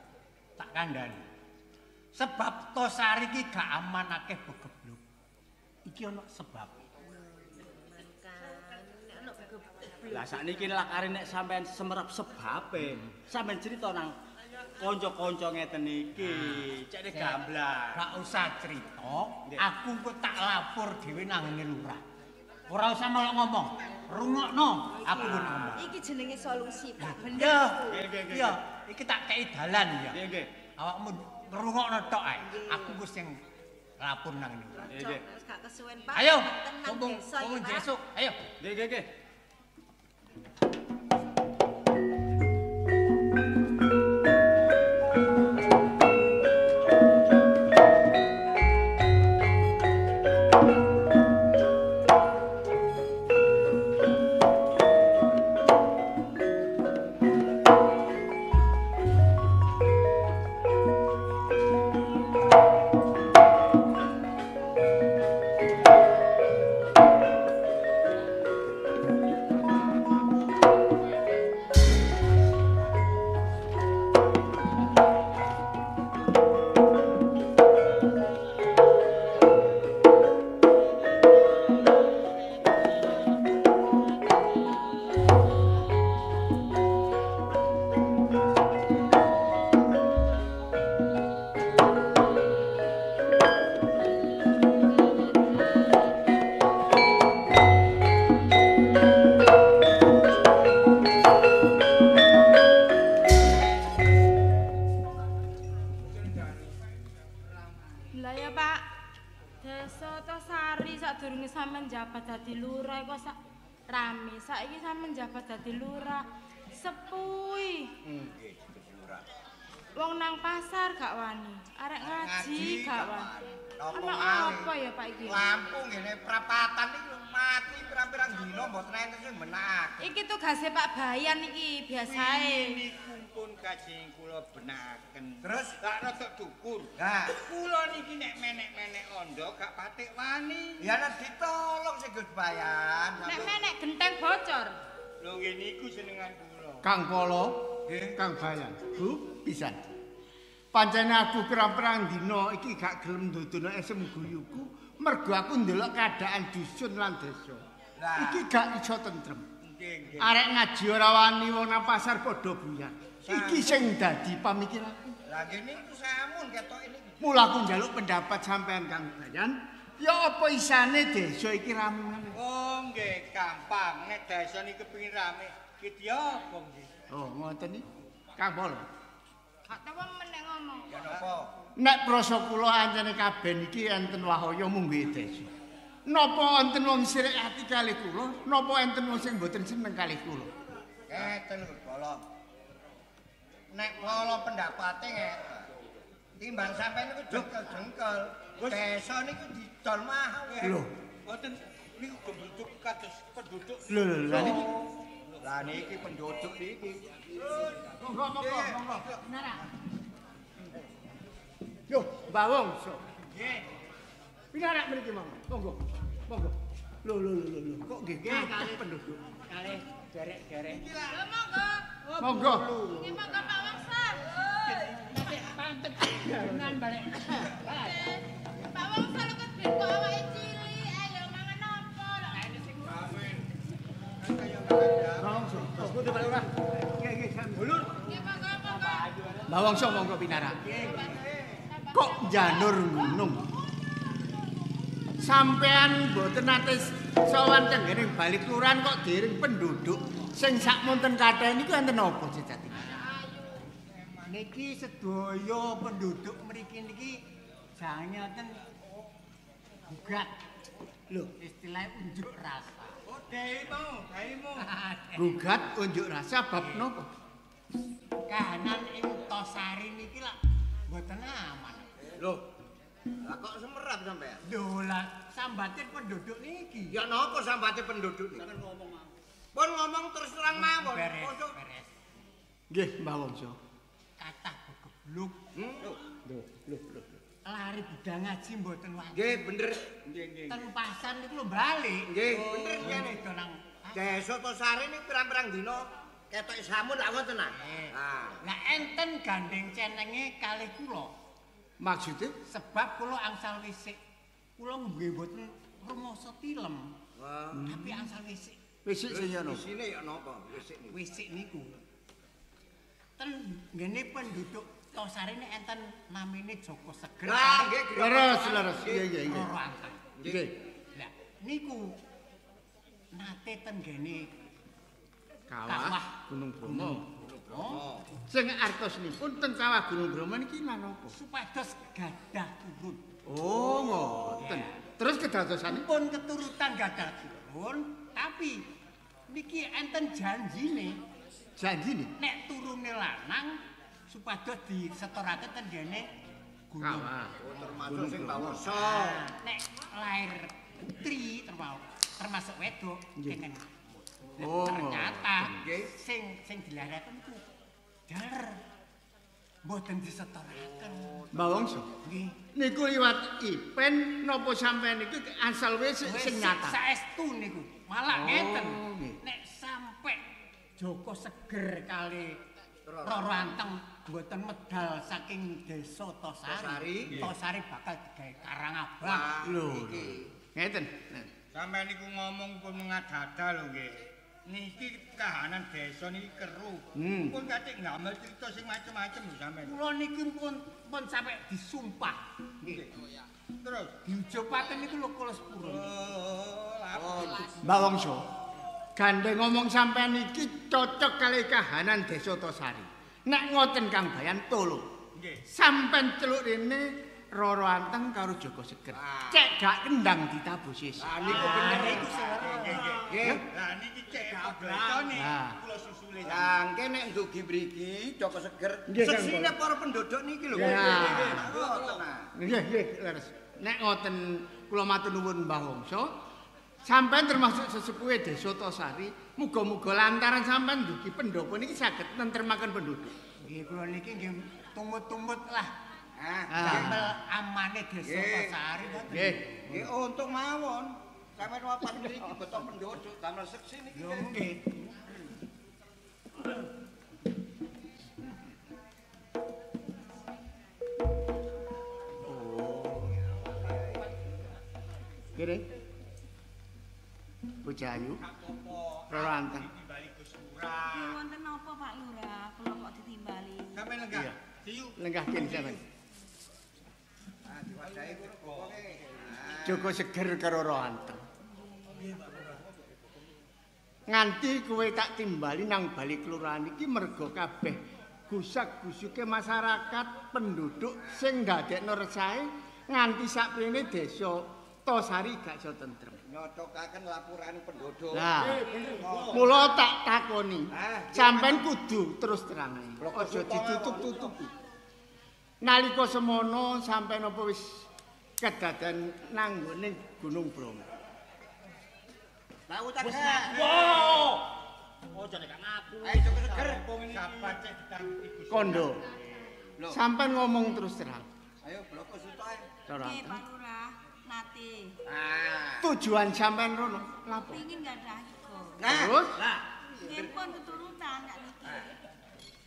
Tak kandhani. Sebab Tosari iki gak aman akeh begebluk. Iki ana sebab. Lah sakniki lakare nek sampean semerap sebabe, sampean cerita nang kanca-kanca ngeten iki, cekne gamblang. Gak usah cerita, aku kok tak lapor dhewe nang ngene lurah. Ora usah malah ngomong. Rungokno, aku ngomong. Iki jenenge solusi, Pak. Iya. Bener. Iya, iki tak kei dalan ya. Nggih, nggih. Awakmu ngrungokno tok ae. Aku wis sing lapor nang niku. Nggih, nggih. Wis gak kesuwen Pak. Ayo, Tenang mumpung desa iki, Pak. jesuk. Ayo. Nggih, nggih, nggih. Lah ya Pak, desa Tosari sadurunge sampean jabat dadi lurah kok sak rame. Saiki sampean jabat dadi lurah. Sepuhi. Nggih, Lurah. Wong nang pasar gak wani, arek ngaji gak wani. Apa Ana malih? apa ya Pak iki? Lampu ngene prapatan iki mati pirang-pirang dina mboten enten sing benakake. Iki tugase Pak Bayan iki biasae. Niku pun kajeng kula benaken. Terus? Gak rada dukur. Nah, Kula niki nek menek-menek ondo gak patik wani. ya nek ditolong sing Gus Bayan. Nek menek genteng bocor. Lho nggih niku senengan kula. Kang Polo, Kang Bayan. Bu, pisan. Pancene aku pirang-pirang dina iki gak gelem ndodono esem guyuku mergo aku ndelok keadaan dusun lan desa. Lah. Iki gak iso tentrem. Nggih, nggih. Arek ngaji ora wani wong nang pasar padha buyar. Iki sing dadi pamikiranku. Lah ngene iku samun ketok ini. Mula aku njaluk pendapat sampean Kang Bayan. Ya apa isane desa iki rame meneh? Oh nggih, gampang. Nek desa niki kepengin rame, ki diapa nggih? Oh, ngoten iki. Kang Polo. Gak tau meneh ngomong. Ya napa? Nek prasa kula ancene kabeh niki enten wahaya mungguhe desa. Napa enten wong sirik ati kalih kula, napa enten wong sing mboten seneng kalih kula? Ngeten Gus Polo. Nek kula pendapate ngeten. Timbang sampeyan niku jengkel-jengkel. Desa niku didol mahal. Lho, Mboten niku penduduk kados penduduk. lho lha niki. Lah niki penduduk niki. Monggo. Nara. Yo, Mbah Wongso. Nggih. Pinarak mriki monggo. Lho. Kok nggih kalih penduduk. Kalih derek-derek. Lho monggo. Monggo. Nggih monggo Pak Wangsa. Nanti pantet dengan balik. Pak Wangsa lho kok ben kok awake cilik. Ayo mangan apa lho. Ini sing Wongso. Aku balik ora. Nggih, ulur. Nggih monggo. Mbah Wongso monggo pinarak. Kok janur gunung? Sampean mboten nate sowan tenggene balik kelurahan kok diring penduduk sing sakmonten kathah niku enten apa sejati? Niki sedaya penduduk mriki niki jangaken gugat. Lho, Istilahnya unjuk rasa. Oh, daimu. gugat unjuk rasa bab napa? Kahanan ing Tosari niki lak mboten aman. Loh. Lah kok semerap sampean? Lho lah sambatin penduduk niki. Ya napa sambate penduduk niki? Pun ngomong terus terang mawon. Beres. Nggih, Mbah Wongso. Kathah gebluk. Lho. Lari budal ngaji mboten wani. Nggih, bener. Ten pasar niku lho balik. Nggih, bener Kene kene. nang Desa Tosari ini pirang-pirang dina ketok samun lak wonten nah. Nah, Lah enten gandeng cenenge kalih kula. Maksudnya? Sebab kula angsal wisik. Kula nggih mboten rumoso tilem. Tapi angsal wisik. Wisik sing ngono. isine ya napa? Wisik niku. Wisik niku. Ten ngene penduduk Tosari ini enten namine Joko Seger. Lah, nggih, Leres. Nggih. Loro angkat. Nggih. Lah niku nate ten gene Kawah Gunung Bromo. Sing artosinipun teng Kawah Gunung Bromo niki napa? Supados gadah turun. Oh, ngoten. Terus kedadosanipun Keturutan gadah turun, tapi niki enten janjine. Janjine Nek turune lanang supados disetorake ten gene gunung. Termasuk sing bawasa. Nek lair putri termasuk wedok kenen. Oh, ternyata sing dilahiraken iku daler. Mboten disetoraken. Mbah Wangsa. Nggih. Niku liwat Ipen napa sampean niku asal wis sing nyata. Saestu niku. Malah ngeten. Nggih. Nek sampe Joko Seger kali Roro Anteng mboten medal saking desa Tosari. Tosari bakal digawe Karangabang. Lho. Ngeten. Sampeyan niku ngomong pun ngadada lho nggih. Niki kahanan desa niki keruh. Pun katik ngamel cerita sing macem-macem lho sampeyan. Kula niki pun sampe disumpah. Nggih. Terus diujopaken niku lho kula sepurun. Mbah Wangsa. Gandeng ngomong sampean iki cocok kali kahanan desa Tosari. Nek ngoten Kang Bayan tolong. nggih. Sampean celuk rene Roro Anteng karo Joko Seger. Cek gak kendang ditabusis. Lah niku bener iku Nggih. Lah niki cek abletone kula susule. Lah engke nek ndugi mriki Joko Seger Nggih, Kang. seksine para penduduk niki lho. Nggih, leres. Nek ngoten kula matur nuwun Mbah Wangsa. Sampeyan termasuk sesepuhe desa Tosari, muga-muga lantaran sampeyan ndugi pendopo niki saged nentremaken penduduk. Nggih kula niki nggih tumut-tumut lah. Damel amane desa Tosari ngoten. Nggih. Nggih untuk mawon. Sampeyan wapan mriki beto penduduk damel seksi niki. Yo nggih. Kene. Bojayu. Roro Anteng. Wonten napa Pak Lurah? Kula kok ditimbali. Sampeyan lenggah. Siyu. Lenggah kene sampeyan. Diwadahi pokoke. Joko Seger karo Roro Anteng. Nganti kowe tak timbali nang bali kelurahan iki mergo kabeh gusak-gusuke masyarakat penduduk sing ndadekno resahe nganti sakprene desa Tosari gak iso tentrem. Nyocokaken laporan penduduk. Lah, mula tak takoni. Sampeyan kudu terus terang. Aja ditutup-tutupi. Nalika semono sampeyan apa wis kedaden nang ngene Gunung Bromo? Tahu tak? Oh jane gak ngaku. Ayo Joko Seger. Sabar cek ditampi Gusti. Kondo. Sampeyan ngomong terus terang. Ayo bloko sutoe. Nggih Pak Lurah, nate. Tujuan sampeyan rono lapo? Pengin gadah iko. Terus? Nggih pun keturutan nek niki.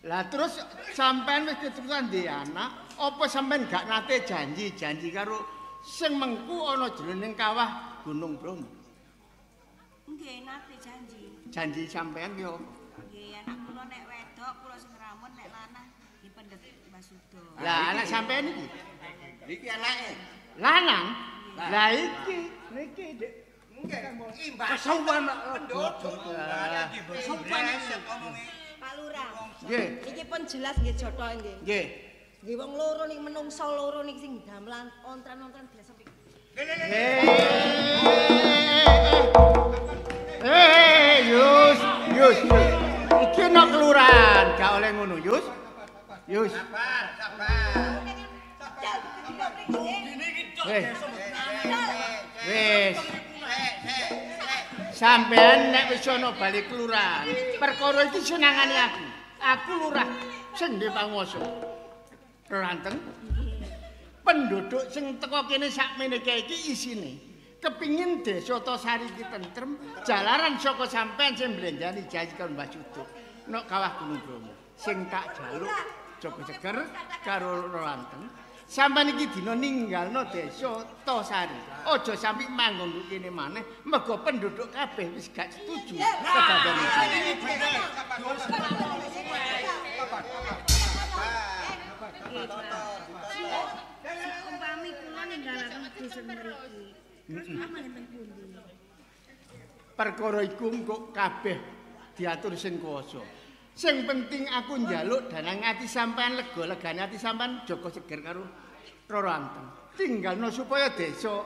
Lah terus sampean wis keturutan di anak, apa sampean gak nate janji karo sing mengku ana jroning kawah Gunung Bromo? Nggih nate janji. Janji sampean ki apa? Nggih anak kula nek wedok kula sing ramun nek lanang dipendet Mbah Sudo. Lah anak sampean iki Niki anake. lanang. Lah iki niki Dik. Nggih. Kesuwan penduduk. Kesuwan omonge. Pak Lurah. Nggih. Iki pun jelas nggih jotho nggih. Nggih. Nggih wong loro niki menungso loro niki sing damelan ontran-ontran biasa pik. Yus. Iki nok kelurahan, gak oleh ngono, Yus. Sabar. Wis. Sampeyan nek wis ana bali kelurahan, perkara iki senangane aku. Aku lurah sing duwe panguwasa. Ranteng. Penduduk sing teko kene sakmene iki isine kepingin desa Tosari iki tentrem, jalaran saka sampean sing mblenjani janji karo Mbah Sudo nek kawah Gunung Bromo. Sing tak jaluk Joko Seger karo Ranteng. Sampeyan iki dina ninggalno desa Tosari. Aja sampe manggon kene maneh, mergo penduduk kabeh wis gak setuju kedadean iki. Umpami kula ninggalaken desa mriki. Terus aman teng pundi? Perkara iku engko kabeh diatur sing kuwasa. Sing penting aku njaluk danang ati sampean lega-legane ati sampean Joko Seger karo Roro Anteng. Tinggalno supaya desa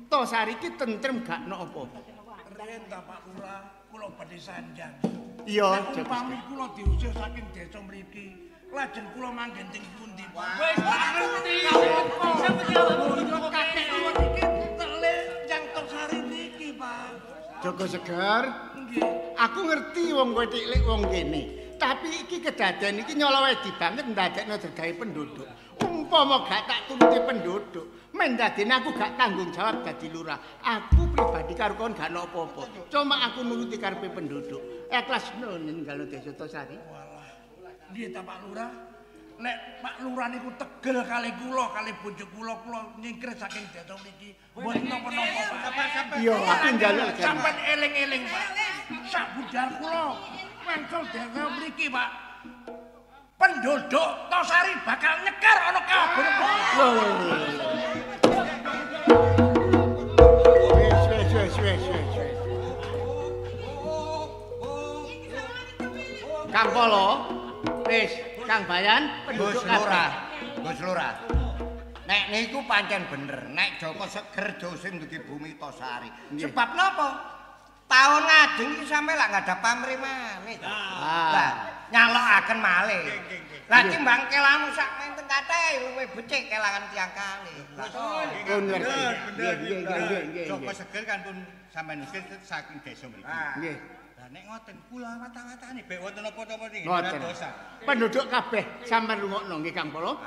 Tosari iki tentrem gak ono apa-apa. Ren ta Pak Lurah, kula badhe sanjang. Iya, umpami kula diusir saking desa mriki, lajeng kula manggen teng pundi, Pak? Wis ngerti. Kakek kula iki telih yang Tosari niki, Pak. Joko Seger, aku ngerti wong kowe tilik wong kene. Tapi iki kedaden iki nyolo wedi banget ndadekno dadahe penduduk. Umpama gak tak turuti penduduk, mendadene aku gak tanggung jawab dadi lurah. Aku pribadi karo kon gak ono apa-apa. Cuma aku nuruti karepe penduduk. Ikhlas ninggalno desa Tosari. Walah. Nggih ta Pak Lurah? Nek Pak Lurah niku tegel kali kula kali bojo kula nyingkir saking desa mriki. Mboten napa-napa, Pak. Iya, aku njaluk sampean eling-eling, Pak. Sak budal kula mangkel desa mriki, Pak. Penduduk Tosari bakal nyekar ana kabeh. Wes. Kang Polo, wis Kang Bayan penduduk Gus Lurah. Nek niku pancen bener, nek Joko Seger sing dugi bumi Tosari. Sebab napa? Tahun ngajeng iki sampe lak enggak ada pamrih malih. Lah, nyalokaken malih. Lah timbang kelangan sak menten kathah luwih becik kelangan tiyang kalih. Bener. Joko Seger kan pun sampeyan usir saking desa mriki. Nggih. Lah nek ngoten kula watah-watahane bek wonten apa-apa niki dosa. Penduduk kabeh sampean rungokno nggih Kang Polo.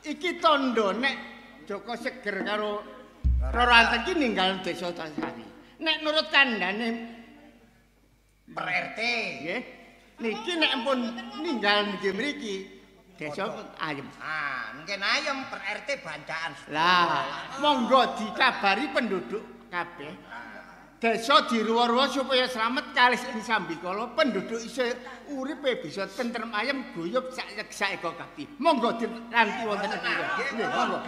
Iki tondo nek Joko Seger karo Roro Anteng iki ninggal desa Tosari. Nek nurut kandhane per RT nggih. Niki nek pun ninggal niki mriki desa ayem. Mungkin ayem per RT bancaan. Lah, monggo dikabari penduduk kabeh. Desa diruwa-ruwa supaya slamet kalis ing sambikala penduduk isih uripe bisa tentrem ayem guyub sak eko kabeh. Monggo diranti wonten iki. Nggih, monggo.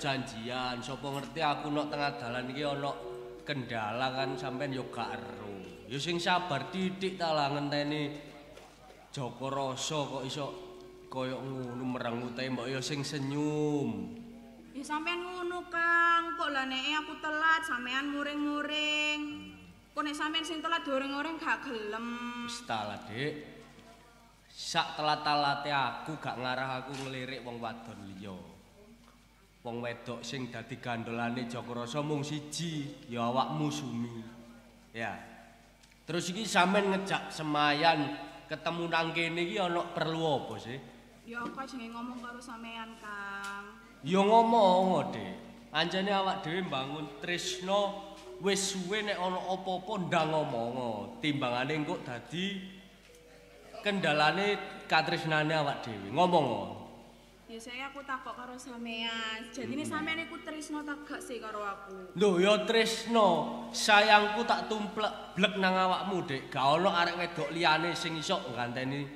Janjian, sapa ngerti aku nok tengah dalan iki ana kendala kan sampean yo gak ero. Yo sing sabar titik ta lah ngenteni Joko Rasa kok iso koyo ngono merengute mbok yo sing senyum. Ya sampean ngono Kang, kok lah nek aku telat sampean muring-muring. Kok nek sampean sing telat doreng-oreng gak gelem. Wis ta Dik. Sak telat-telate aku gak ngarah aku ngelirik wong wadon liya. Wong wedok sing dadi gandolane Joko Rasa mung siji, ya awakmu Sumi. Ya. Terus iki sampean ngejak semayan ketemu nang kene iki ana perlu apa sih? Ya aku jenenge ngomong karo sampean, Kang. Ya ngomong, Dik. Anjane awak dhewe mbangun tresno wis suwe nek ana apa-apa ndang ngomong. Timbangane engko dadi kendalane katresnane awak dhewe. Ngomong. Ya saya aku takok karo sampean. Jadine sampean iku tresno tak gak sih karo aku? Lho ya tresno, sayangku tak tumplek blek nang awakmu, Dik. Gak ono arek wedok liyane sing iso ngganteni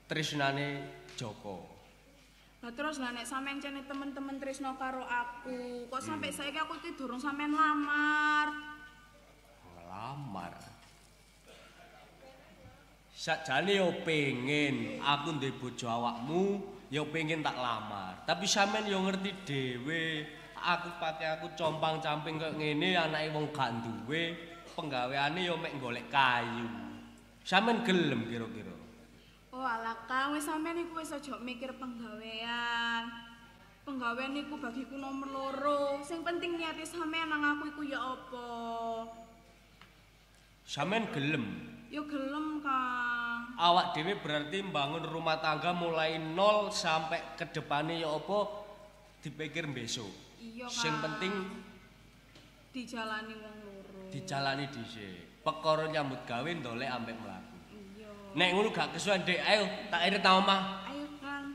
tresnane Joko. Lah terus lah nek sampean cene temen-temen tresno karo aku, kok sampai saiki aku iki durung sampean lamar. Ngelamar. Sakjane yo pengen aku ndek bojo awakmu, yo pengen tak lamar. Tapi sampean yo ngerti dhewe, aku compang-camping kok ngene anake wong gak duwe, penggaweane yo mek golek kayu. Sampean gelem kira-kira? Oh alah Kang, wis sampean iku wis aja mikir penggawean. Penggawean iku bagiku nomor loro. Sing penting niate sampean nang aku iku ya apa? Sampean gelem? Ya gelem, Kang. Awak dhewe berarti mbangun rumah tangga mulai nol sampai ke depane ya apa dipikir besok. Iya, Kang. Sing penting dijalani wong loro. Dijalani dhisik. Perkara nyambut gawe ndolek ambek mlaku. Iya. Nek ngono gak kesuwen Dik, ayo tak irit nang omah. Ayo, Kang.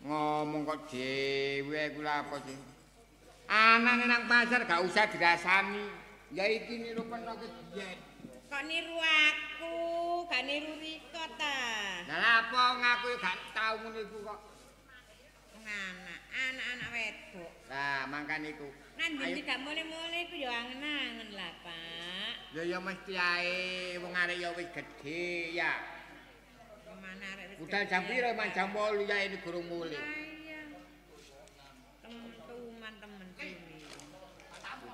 Ngomong kok dhewe iku lha apa sih? Anane nang pasar gak usah dirasani. Ya iki niru pentoke diet. Kok niru aku, gak niru Rika ta? Lah apa ngaku gak tau ngono iku kok. Anak-anak wedok. Lah mangkane iku. Nang ndi gak mule-mule iku ya angen-angen lah, Pak. Ya mesti ae wong arek ya wis gedhe ya. Kemana arek wis Budal jam piro jam 8 ya ini gurung mulih. Iya. Teman temen sini.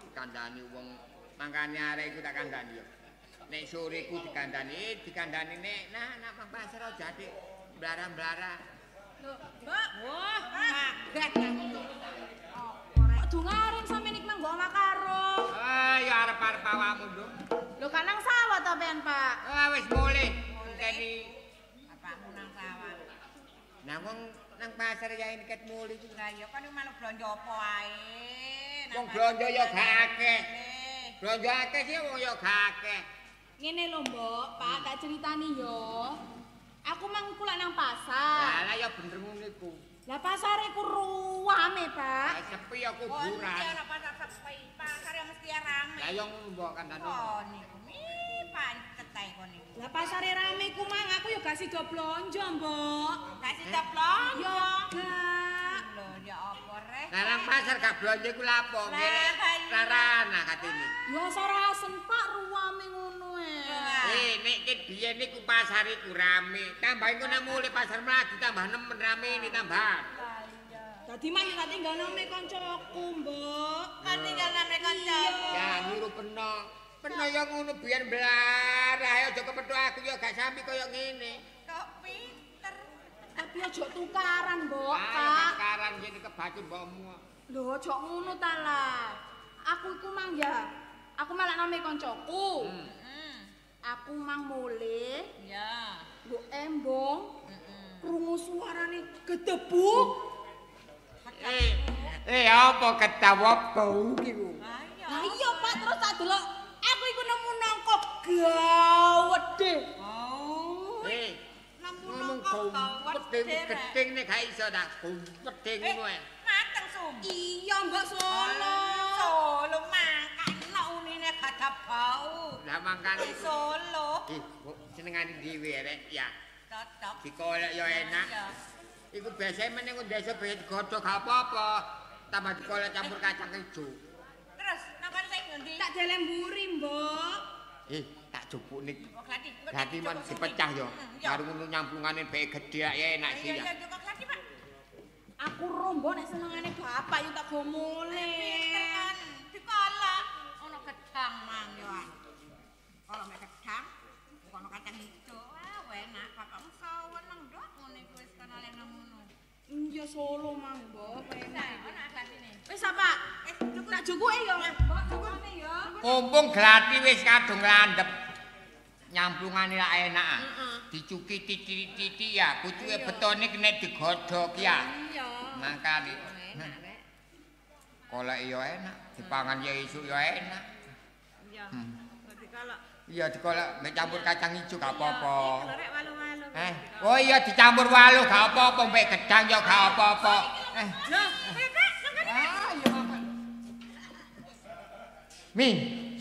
Dikandani wong mangkane arek iku tak kandani yo. Nek sore ku dikandani nek nak Mang Pasar aja dik mblara-mblara. Lho, Mbak. Wah, kaget. Kok dungaren sampe nik nang omah karo. Ah, ya arep-arep awakmu, Nduk. Lho kan nang sawah ta pean, Pak? Ah, wis mulih. Ngenteni Bapakmu nang sawah. Nah, wong nang pasar ya ini ket mulih ku. Lah ya kan malu blonjo apa ae. Wong blonjo ya gak akeh. Blonjo akeh sih wong ya gak akeh. Ngene lho, Mbok, Pak, tak ceritani yo. Aku mang kulak nang pasar. Lah ya bener ngono iku. Lah pasare ku ruame, Pak. Lah sepi ya kuburan. Oh, ora pasar sepi, pasar yang mesti rame. Lah yo ngono mbok kandhane. Oh, niku pancet ae kon niku. Lah pasare rame ku mang aku yo gak sida blonjo, Mbok. Gak sida blonjo. Yo gak. Lho, ya apa rek? Lah nang pasar gak blonjo iku lha apa? Rarana katene. Yo sarasen, Pak, ruame ngono Nek biyen niku pasar iku rame. Tambah engko nek mulih pasar mlagi tambah nemen rame ini tambah. Dadi mah ya tak tinggal name kancaku, Mbok. Kan tinggal name kancaku. Ya niru peno. Peno ya ngono biyen blarah aja kepethuk aku ya gak sampe kaya ngene. Kok pinter. Tapi aja tukaran, Mbok. Tukaran ngene kebacut mbokmu. Lho, aja ngono ta lah. Aku iku mang ya. Aku malah name kancaku. Aku mang mulih. Ya. Mbok embong. Krungu suarane gedebuk. Apa ketawa bau ki ku? Lah iya, Pak, terus tak delok aku iku nemu nangka gawedhe. Oh. Ngomong gedeng nek gak iso ta. Gedeng ngono ae. Mateng Sum. Iya, Mbok Solo. Solo makane unine gak bau. Lah mangkane Solo. senengane dhewe rek ya. Cocok. Dikolek ya enak. Iku biasane meneng desa ben godhog gak apa-apa. Tambah dikolek campur kacang ijo. Terus nang kono sing ngendi? Tak delemburi, Mbok. Tak jupuk nik. Kok gladi. Gladi man dipecah yo. Karo ngono nyamplungane bae gedhe ya enak sih ya. Iya, kok gladi, Pak. Aku rombo nek senengane bapak yo tak go mulih. Dikolak ono gedang mang yo. Kalau mek gedang, ono kacang hijau. Wah, enak. Bapakmu saweneng ndok ngene iku wis kana lek ngono. Iya Solo mang, Mbok. Enak. Ono gladine. Wis apa? Tak jukuke yo, Mbok. Jukune yo. Mumpung glati wis kadung landhep. Nyamplungane lak enak. Dicuki titik-titik ya, pucuke betone nek digodhog ya. Iya. Mangkane. Kolek yo enak, dipangan ya isuk yo enak. Iya. Dikolak. Iya dikolek mek campur kacang ijo gak apa-apa. Lorek walu-walu. Oh iya dicampur walu gak apa-apa, mek gedang yo gak apa-apa. Lho, Pak, Ayo apa? Mi,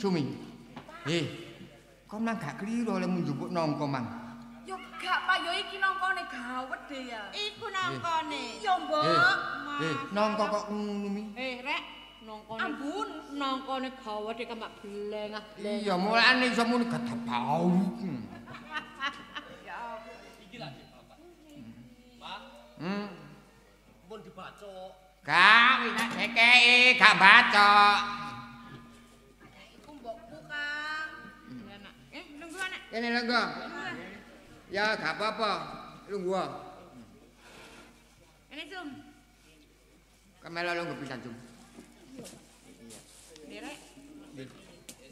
Sumi. Kok mang gak kliru oleh njupuk nangka mang. Yo gak, Pak, yo iki nangkane gawedhe ya. iku nangkone. Iya, Mbok. Nangka kok ngono mi? Rek, nangkone. Ampun, Nangkone gawedhe kemak blengah-blengah. Iya, mulane iso muni gak bau. Iki lagi Bapak. Pak, pun dibacok. Gak, wis tak dikeki, gak bacok. iku mbokku, Kang. Enak. Nunggu anak. Kene lenggo. Ya gak apa-apa. Lungguh. Ini Sum. Kemelo lungguh pisan, Cum. Derek.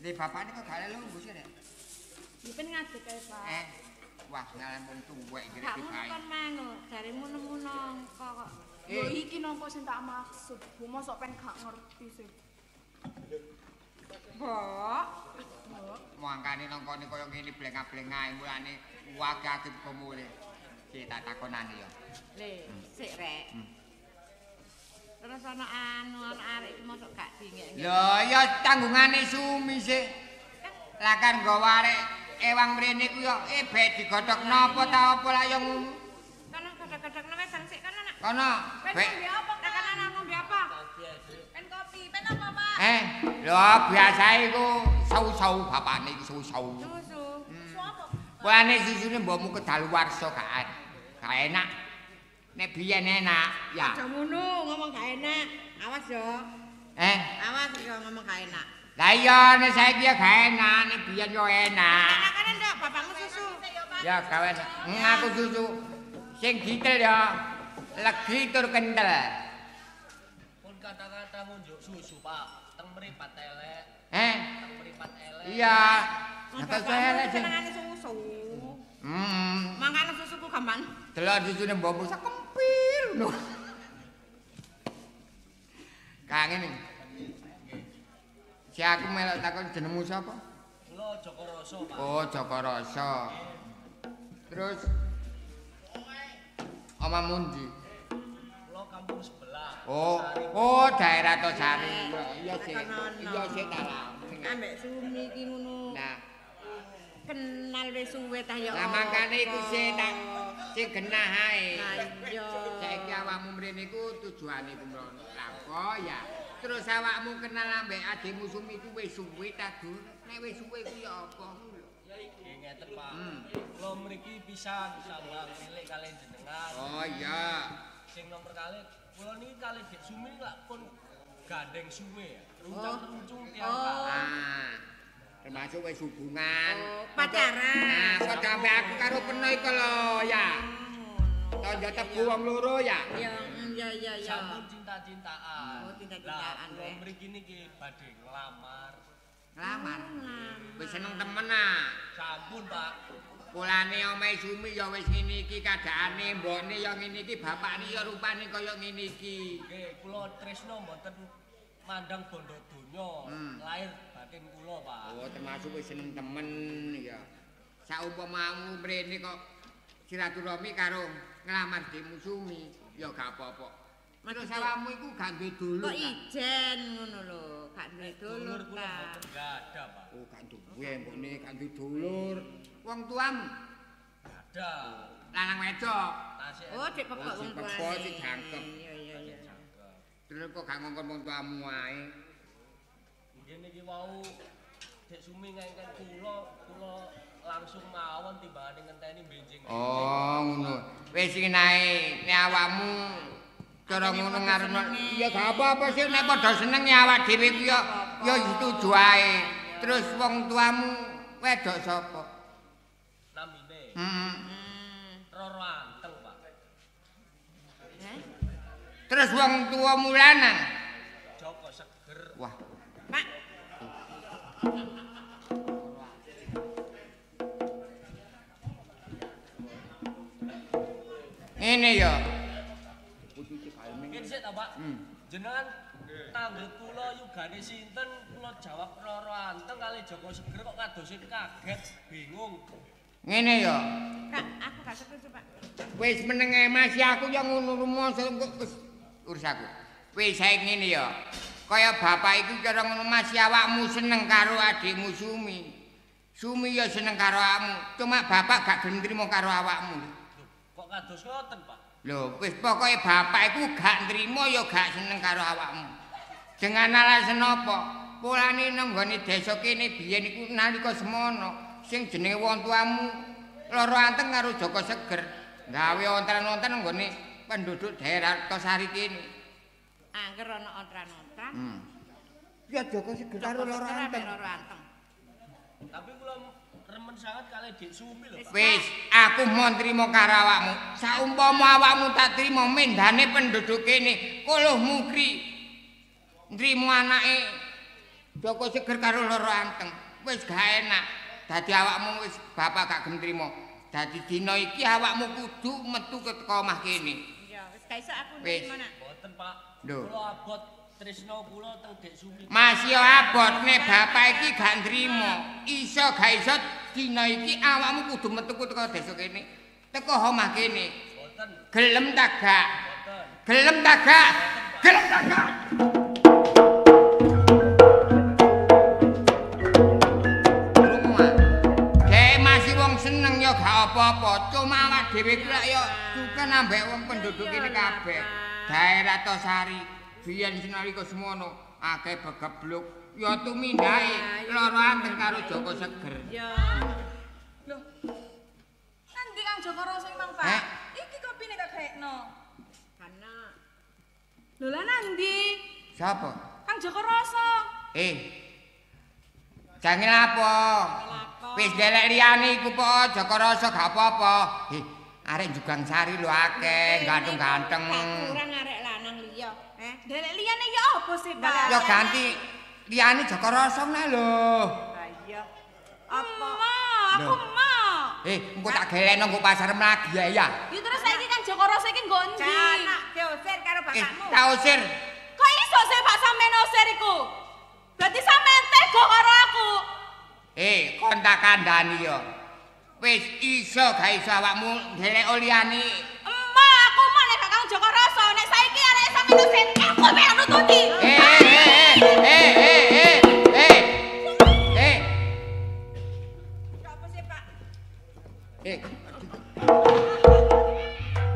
Di bapakne kok gak lungguh sih, Rek. Dipen ngadeg kae, Pak. Wah, ngalah pun tuwek iki Gak dipae. mun kon mango, jarimu nemu nangka kok. Yo iki nangka sing tak maksud. Bu mosok pen gak ngerti sih. Mbok. Mangkane nangkane kaya ngene blengah-blengah mulane wagah kemule. Ki tak takonane ya. Le, sik rek. Terus ana anu arek iki mosok gak dingek. Lho, ya tanggungane Sumi sih. Lah kan nggawa arek ewang mrene ku ya bae digodhog napa ta apa lah ya ngono. Kono godhog-godhog wis sik kono nak. Kono, Pen bae. ngombe apa, Kang? Tekan ana ngombe apa? Pen kopi. Pen apa, Pak? Lho biasae iku sau-sau bapakne iku sau-sau. Susu. Susu apa? Kulane susune mbokmu kedaluwarsa gak enak. Nek biyen enak, ya. Aja ngono, ngomong gak enak. Awas yo. Awas yo ngomong gak enak. Lah iya nek saiki ya gak enak, nek biyen yo enak. Enak-enak ndak bapakmu susu. Ya gawe aku susu sing gitel ya legi tur kentel. Pun kata-kata ngunjuk susu, Pak. Teng mripat elek. Teng mripat elek. Iya. Kata saya lek sing senengane susu. Mangkane susuku gampang. delok susune mbokmu sak kempil ngono. Kang ngene. Si aku melok takon jenengmu sapa? Kula Joko Rasa, Pak. Oh, Joko Rasa. Terus omamu ndi? Kula kampung sebelah. Oh, daerah Tosari. Iya sih. Iya sih ta. Ambek Sumi iki ngono. Nah, Kenal wis suwe ta ya. lah mangkane iku sing tak sing genah ae. Lah iya. Saiki awakmu mrene iku tujuane iku mrono. Lah kok ya. Terus awakmu kenal ambek adikmu Sumi iku wis suwe ta, Dur? Nek wis suwe ku ya apa ngono lho. Ya iki ngeten, Pak. Kula mriki pisan sambang milik kalian jenengan. Oh iya. Sing nomor kalih kula niki kalih Dek Sumi lak pun gandeng suwe ya. Runcung-runcung tiang termasuk wis hubungan. Pacaran. Nah, kok sampe aku karo Peno iku lho ya. Tonjo tebu wong loro ya. Iya. Sampun cinta-cintaan. Oh, cinta-cintaan. Lah, mriki niki badhe nglamar. Lamar. Wis seneng temen ah. Sampun, Pak. Polane omahe Sumi ya wis ngene iki kadhaane, mbokne ya ngene iki, bapakne ya rupane kaya ngene iki. Nggih, kula tresno mboten mandang bondo donya. Lahir batin kula, Pak. Oh, termasuk wis seneng temen ya. Saumpamamu mrene kok silaturahmi karo nglamar Demu Sumi, ya gak apa-apa. Terus awakmu iku gak duwe dulur. Kok ijen ngono lho, gak duwe dulur Kula ta. mboten gadah, Pak. Oh, gak duwe mbokne, gak duwe dulur. Wong tuamu Gadah. lanang wedok. Tasik. Oh, dik pekok wong tuane. Pekok sing jangkep. Iya. Terus kok gak ngongkon wong tuamu wae. Nggih niki wau Dek Sumi ngengken kula langsung mawon timbangane ngenteni benjing. Oh, ngono. Wis iki nae nek awakmu cara ngono ngarepno ya gak apa-apa sih nek padha seneng ya awak dhewe ku ya setuju ae. Terus wong tuamu wedok sapa? Namine. Roro Anteng, Pak. Terus wong tuamu lanang? Joko Seger. Wah, Pak. ngene ya. Nggih sik ta, Pak. Jenengan tanggel kula yugane sinten kula jawab Roro Anteng kali Joko Seger kok kadosin kaget, bingung. Ngene ya. Kak, aku gak setuju, Pak. Wis menenge masih aku yang ngono rumoso wis urus aku. Wis saiki ngene ya. Kaya bapak iku cara ngono masih awakmu seneng karo adikmu Sumi. Sumi ya seneng karo awakmu. Cuma bapak gak gelem trimo karo awakmu. Kok kados ngoten, Pak? Lho, wis pokoke bapak iku gak nrimo ya gak seneng karo awakmu. Dengan alasan apa? Polane nang nggone desa kene biyen iku nalika semono sing jenenge wong tuamu Loro Anteng karo Joko Seger gawe ontran-ontran nggone penduduk daerah Tosari kene. Angger ana ontran-ontran. Ya Joko Seger karo Loro Anteng. Tapi kula remen sangat kali Dek Sumi lho, Pak. Wis, aku mau nrimo karo awakmu. Saumpama awakmu tak trimo mendane penduduk kene, kuluh mukri nrimo anake Joko Seger karo Loro Anteng. Wis gak enak. Dadi awakmu wis bapak gak gelem trimo. Dadi dina iki awakmu kudu metu ke teko omah kene. Ya, wis gak iso aku Wis. nrimo nak. Mboten, Pak. Lho. Kula abot tresno kula teng Dek Sumi. Masih abot nek bapak iki gak nrimo. Iso gak iso dina iki awakmu kudu metu ke teko desa kene. Teko omah kene. Mboten. Gelem ta gak? Mboten. Gelem ta gak? Gelem ta gak? Seneng ya gak apa-apa, cuma awak dhewe ku lak ya suka nambah wong penduduk ini kabeh. Daerah Tosari biyen sinalika semono akeh begebluk ya tumindahe Loro Anteng karo Joko Seger. Ya. Loh. Nanti Kang Joko Roso Mang Pak. Iki kopine tak gaekno. Karena Lho lah nanti Sapa? Kang Joko Roso. Jange lapo? Wis delek liyane iku po Joko Roso gak apa-apa. Arek Jugang Sari lho akeh, ganteng-ganteng. kurang arek lanang liya. Delek liyane ya apa sih, Pak? Ya ganti liyane Joko Roso meneh lho. Ha iya. Apa? Aku mau. Engko tak gelekno nggo pasar Mlagi ya. Ya terus saiki Kang Joko Roso iki nggo endi? Canak diusir karo bapakmu. Tak usir. Kok iso sih Pak sampean usir iku? Berarti sampean tega karo aku. Kon tak kandhani ya. Wis iso gak iso awakmu ndelek liyane. Emma, aku mau nek Kang Joko Roso, nek saiki arek sampean usir, aku mek nututi. Apa sih, Pak? Eh,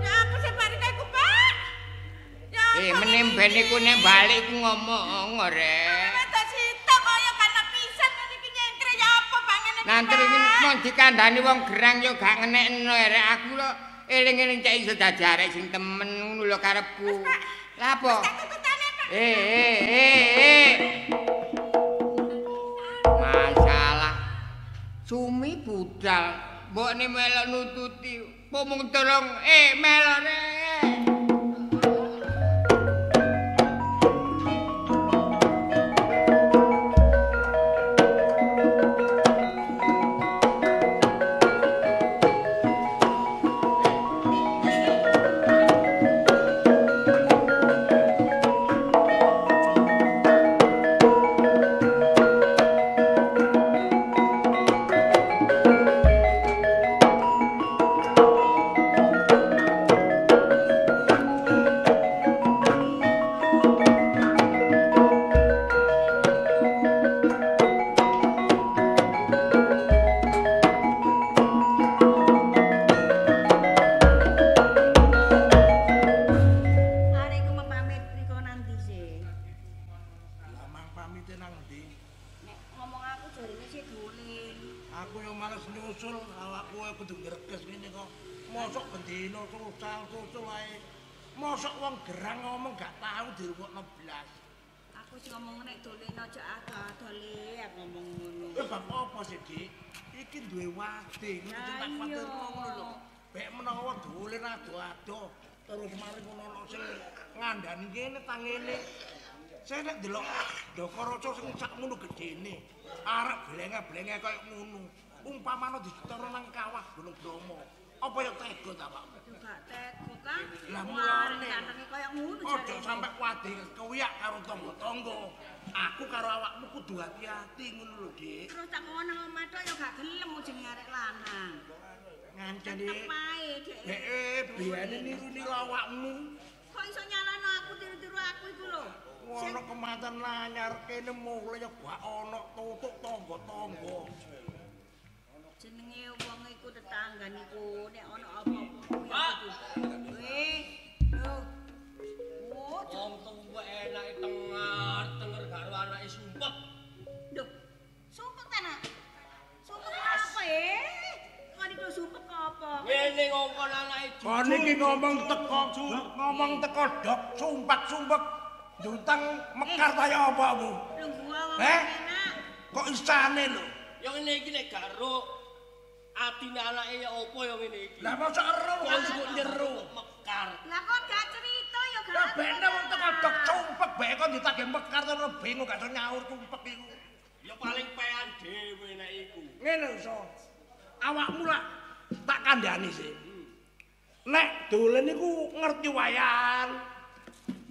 Ya apa sih Pak iku, Pak? Ya. menim ben iku nek balik ku ngomong rek. Wetok sita kaya kana pisan ngene iki nyengkre ya apa pangene. Nanti iki mau dikandhani wong gerang yo gak ngenekno rek aku lho eling-eling cek iso dadi arek sing temen ngono lho karepku. Lah apa? Masalah Sumi budal, mbokne melok nututi, pomong tolong melone. Mosok wong gerang ngomong gak tahu dirungokno blas. Aku sing ngomong nek dolen aja ada-adole aku ngomong ngono. Bab apa sih, Dik? Iki duwe wadi, kudu tak kuwatirno ngono lho. Bek menawa dolen ado-ado, terus mari ngono sing ngandani kene tangene. Saya nek delok Dokaraca sing sakmono gedene, arep blenge-blenge kaya ngono. Umpamane ditara nang kawah Gunung Bromo. Apa ya tega ta, Pak? Gak tega kan? Lah mulane kaya ngono. Aja sampe kuwadi kewiyak karo tangga-tangga. Aku karo awakmu kudu hati-hati ngono lho, Dik. Terus tak ngono omah tok ya gak gelem jeneng arek lanang. Ngancen Dik. Biyane niru-niru awakmu. Kok iso nyalano aku tiru-tiru aku iku lho. Ono kemanten lanyar kene mulai ya gak ono tutuk tangga-tangga. Jenenge wong iku tetangga niku nek ono apa-apa kuwi. Wong tuwek enake tenger karo anake sumpek. Lho, sumpek ta nak? Sumpek apa Kok niku sumpek apa? Ngene ngongkon anake jujur. Kon iki ngomong teko dok sumpek-sumpek. Jutang mekar kaya apa mu? Lho gua ngomong enak. Kok isane lho? Ya ngene iki nek garo atine anake ya apa ya ngene iki. Lah mosok ero kok njero mekar. Lah kok gak cerita ya gak. Lah bene wong teko dok sumpek bae kok ditagih mekar terus bingung gak iso nyaur sumpek iku. Ya paling pean dhewe nek iku. Ngene iso. Awakmu lak tak kandhani sih. Nek dolen niku ngerti wayan.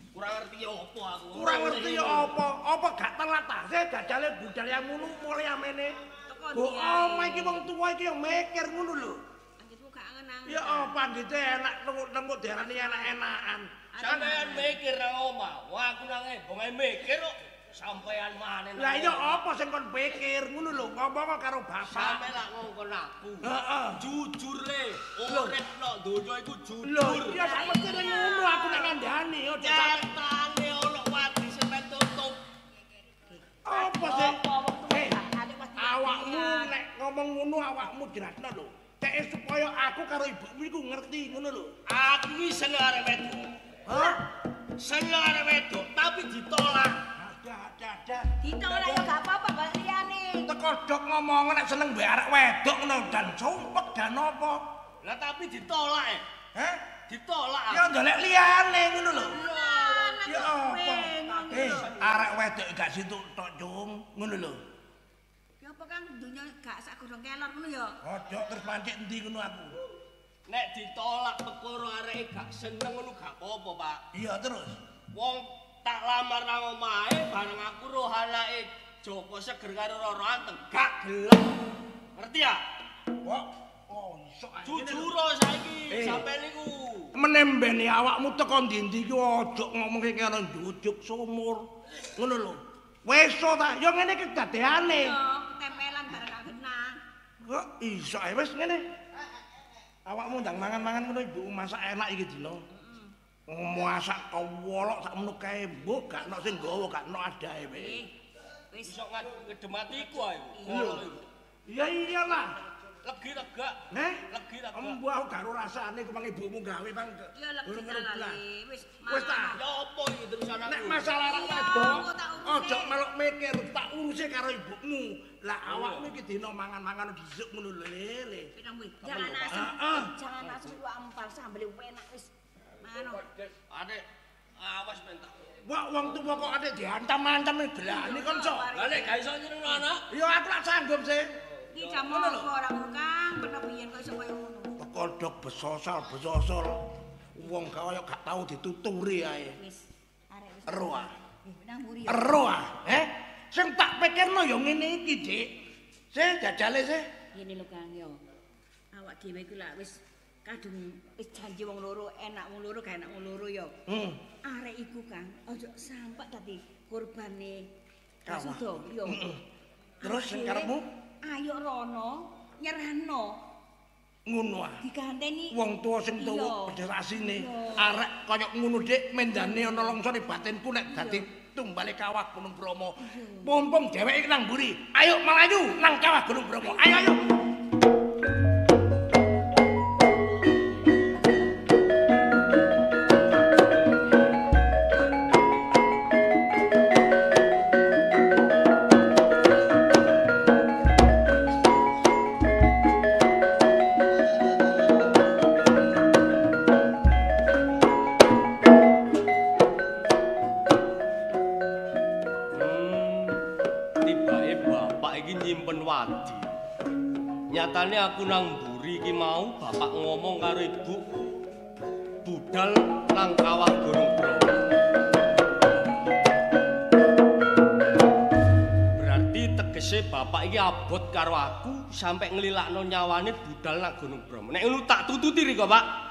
Kurang ngerti apa aku. Kurang ngerti apa? Apa gak telatase dadale budal yang ngono mulai amene. Kok omah iki wong tuwa iki yang mikir ngono lho. Anjirmu gak ngenang. Ya apa gitu enak nengok diarani enak-enakan. Sampeyan mikir nang omah. Wah aku nang embong mikir kok sampeyan maneh. Lah iya apa sing kon pikir ngono lho ngomong karo bapak. Sampe lak ngongkon aku. Heeh. Jujur le. Urip nek donya iku jujur. Lho iya sak mestine ngono aku nek ngandani aja sampe ono wadi sing tutup. Apa sih? Awakmu nek ngomong ngono awakmu jelasno lho. Cek supaya aku karo ibumu iku ngerti ngono lho. Aku iki seneng arek wedok. Hah? Seneng arek wedok tapi ditolak. Ada. Ditolak ya gak apa-apa kok liyane. Teko dok ngomong nek seneng mbek arek wedok ngono dan sumpek dan apa? Lah tapi ditolak Hah? Ditolak. Ya ndolek liyane ngono lho. Ya apa? Arek wedok gak situ tok cung ngono lho. Ya apa Kang dunya gak sak godhong kelor ngono ya. Ojo terus pancik endi ngono aku. Nek ditolak perkara areke gak seneng ngono gak apa-apa, Pak. Iya terus. Wong tak lamar nang omahe bareng aku roh anake Joko Seger karo Roro Anteng gak gelem. Ngerti ya? Kok iso jujur saiki sampe niku. Menembeni awakmu teko ndi-ndi ki aja ngomong karo njujuk sumur. Ngono lho. Wis ta, ya ngene iki dadeane. Yo, tempelan bareng gak genah. Kok iso ae wis ngene. Awakmu ndang mangan-mangan ngono ibu masak enak iki dina. Masak kewolok sak menuk kae mbok gak ono sing nggawa gak ono adahe wae. Wis iso ngedem atiku ae. Iya iyalah. Legi lega. Legi lega. Mbah aku gak rasane kemang ibumu gawe bang. Ya legi kalale. Wis ta. Ya apa iki terusan aku? Nek masalah wedok, aja melok mikir tak urusi karo ibumu. Lah awakmu iki dina mangan-mangan dhisik ngono lele. Pinang kuwi. Jangan asem lu ampal sambel enak wis. Mano. Adek, awas mentak. Wah, wong tuwa kok adek diancam-ancam gelani kon sok. Lah nek gak iso nyerung anak. Ya aku lak sanggup sih. Iki jam apa ora ngono Kang? Pernah biyen kok iso koyo ngono. Kodhok besosal. Wong gak tau dituturi ae. Wis, arek wis. Ero ah. Nang mburi. Ero ah, Sing tak pikirno ya ngene iki, Dik. Sih jajale sih. Ngene lho Kang yo. Awak dhewe iku lak wis kadung wis janji wong loro, enak wong loro gak enak wong loro yo. Arek iku Kang, ojo sampe dadi korbane Kasudo yo. Terus sing karepmu? Ayo rono nyerahno. Ngono ah. Diganteni wong tuwa sing tuwa federasine. Arek kaya ngono Dik, mendane ana longsone batinku nek dadi tumbale Kawah Gunung Bromo. Mumpung dheweke nang mburi. Ayo melayu nang Kawah Gunung Bromo. Ayo. Nyatane aku nang mburi iki mau bapak ngomong karo ibu budal nang Kawah Gunung Bromo. Berarti tegese bapak iki abot karo aku sampai nglilakno nyawane budal nang Gunung Bromo. Nek ngono tak tututi riko, Pak.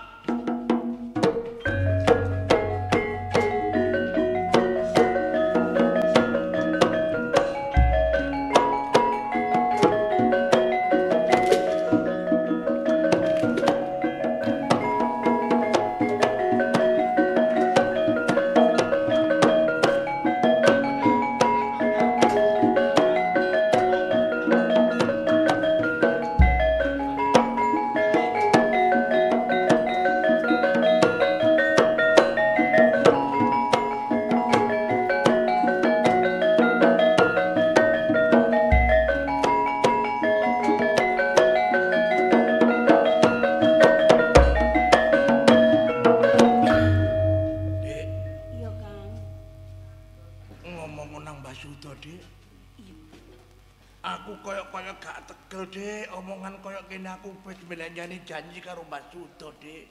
Janji karo Mbak Sudo, Dik.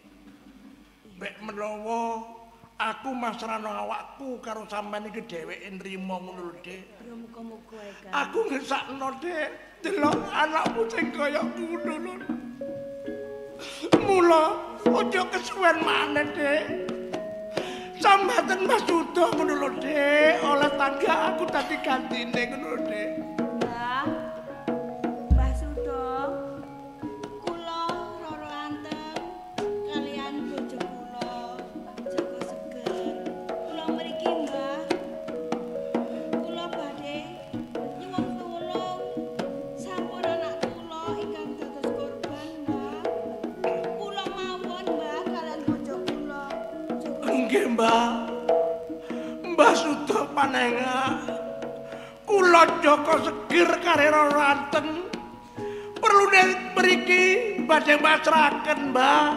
Mek menawa aku masrahno awakku karo sampean iki dheweke nrimo ngono lho, Dik. Ya muga-muga ae, Kang. Aku ngesakno, Dik, delok anakmu sing kaya ngono lho. Mula aja kesuwen maneh, Dik. Sambaten Mbak Sudo ngono lho, Dik. Oleh tangga aku dadi gantine ngono lho, Dik. Mbah Sudo panengah kula Joko Segir karera ranten perlune mriki badhe masrahaken Mbah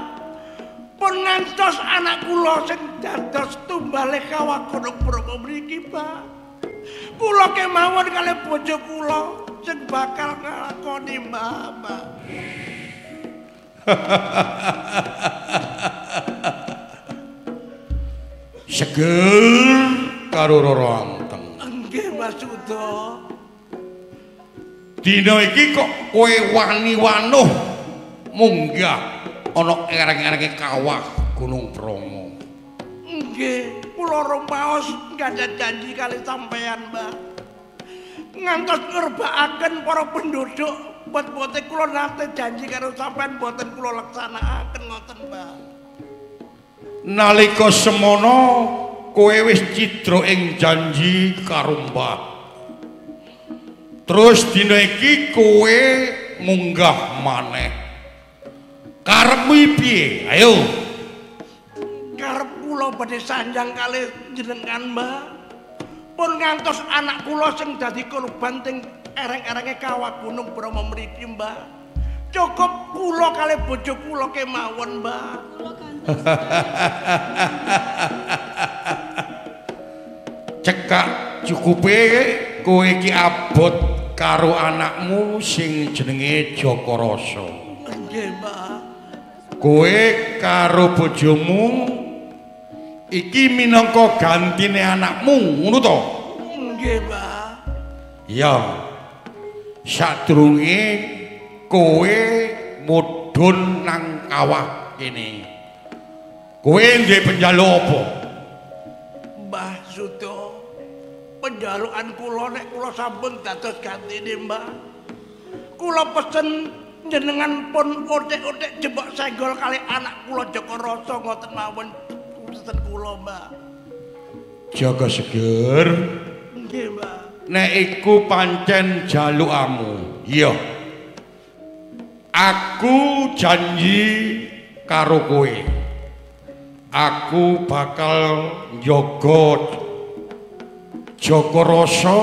pun ngantos anak kula sing dados tumbale Kawah Gunung Bromo mriki Mbah kula kemawon kalih bojo kula sing bakal nglakoni Mbah. Seger karo Roro Anteng. Nggih, Mas Sudo. Dina iki kok kowe wani-wanuh munggah ana ereng-erenge Kawah Gunung Bromo. Nggih, kula rumaos ngganda janji kali sampean, Mbah. Ngantos ngerbakaken para penduduk, boten kula nate janji karo sampean boten kula laksanakaken ngoten, Mbah. Nalika semono kowe wis cidra ing janji karo Mbah. Terus dina iki kowe munggah maneh. Karepmu piye? Ayo. Karep kula badhe sanjang kalih jenengan, Mbah. Pun ngantos anak kula sing dadi korban teng ereng-erenge Kawah Gunung Bromo mriki, Mbah. Cukup kula kalih bojo kula kemawon, Mbah. Cekak cukupe kowe iki abot karo anakmu sing jenenge Jaka Rasa. Nggih, Mbah. Kowe karo bojomu iki minangka gantine anakmu, ngono to? Nggih, Mbah. Iya. Sadurunge kowe mudhun nang kawah kene. Kowe ndek penjaluk apa? Mbah Sudo, penjalukan kula nek kula sampun dados gantine, Mbah. Kula pesen jenengan pun otek-otek jebak senggol kali anak kula Jaka Rasa ngoten mawon pesen kula, Mbah. Jaga Seger. Nggih, Mbah. Nek iku pancen jalukamu. Iya. Aku janji karo kowe. Aku bakal njaga Jaka Rasa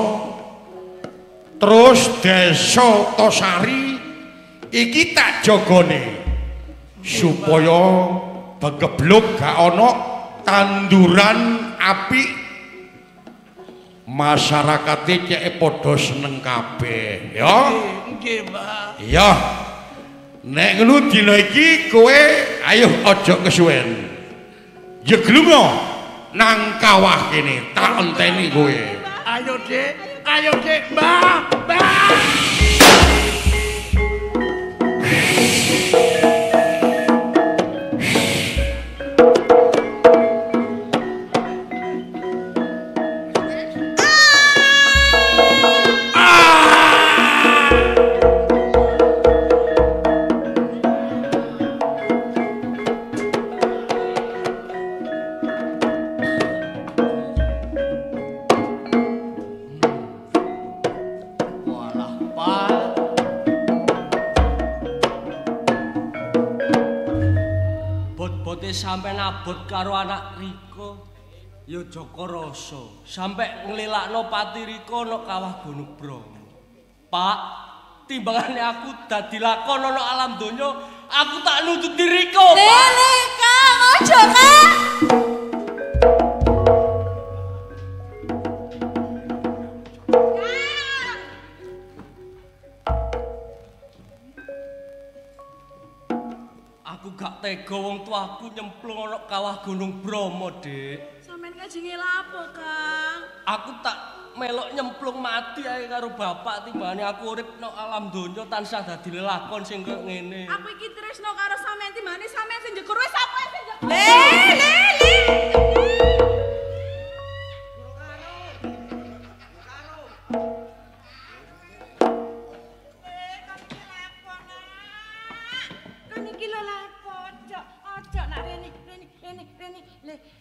terus desa Tosari iki tak jagane supaya begebluk gak ana tanduran apik masyarakate cek padha seneng kabeh ya. Nggih, Mbah. Iya. Nek ngono dina iki kowe ayo aja kesuwen. Jeglunga nang kawah kene tak enteni kowe. Ayo, Dik, Mbah. Mbah. Sampai nabot karo anak Rika ya Jaka Rasa sampai nglelakno pati Rika ana Kawah Gunung Bromo. Pak, timbangane aku dadi lakon ana alam donya, aku tak nututi Rika, Pak. Lele, Kang, ojo, Kang. Gak tega wong tuaku nyemplung ana Kawah Gunung Bromo, Dik. Sampeyan kajenge lapo, Kang? Aku tak melok nyemplung mati ae karo bapak timbane aku urip nang alam donya tansah dadi lelakon sing kaya ngene. Aku iki tresno karo sampeyan timbane sampeyan sing jegur wis apa sing jegur.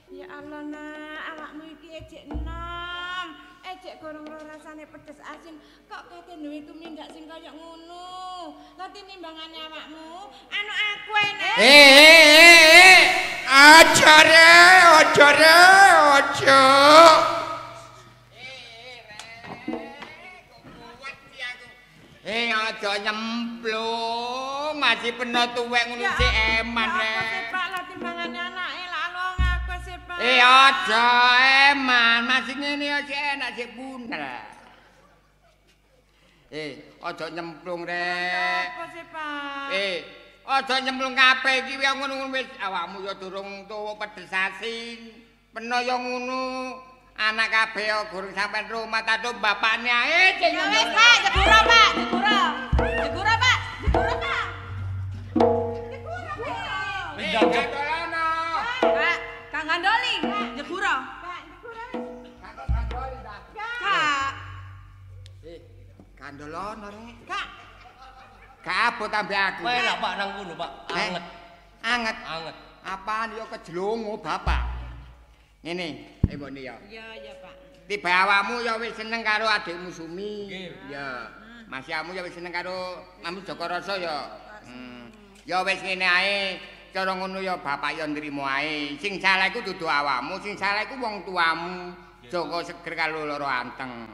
Ya Allah nak, awakmu iki ejek enom, ejek gorong rasane pedes asin, kok kate duwe tumindak sing kaya ngono. Lah tinimbangane awakmu, anu aku enek. Aja. Aja nyemplung, masih peno tuwek ngono sik eman rek. Pak lah timbangane anake lah ngaku sih Pak. Aja eman, masih ngene ya sik enak sik bunel. Aja nyemplung rek. Apa sih Pak? Aja nyemplung kabeh iki ya ngono wis awakmu ya durung tuwa pedes asin. Peno ya ngono. Anak kabeh ya gurung sampean rumah tato bapakne ae sing ya wis Pak, jebura Pak, jebura Pak. Wis jancuk. Pak, Kang Gandoli, jebura. Pak, jebura wis. Kang Gandoli ta. Kak. Gandolono rek. Kak. Kabut ambek aku. Kowe lak Pak nang kono, Pak. Anget. Anget. Apaan yo kejelungu bapak. Ngene, mbok ya. Iya, Pak. Tiba awakmu ya wis seneng karo adikmu Sumi. Nggih. Ya. Masyamu ya wis seneng karo Mamu Joko Rasa ya. Ya wis ngene ae. Cara ngono ya bapak ya nrimo ae. Sing salah iku dudu awakmu, sing salah iku wong tuamu. Joko Seger karo Loro Anteng.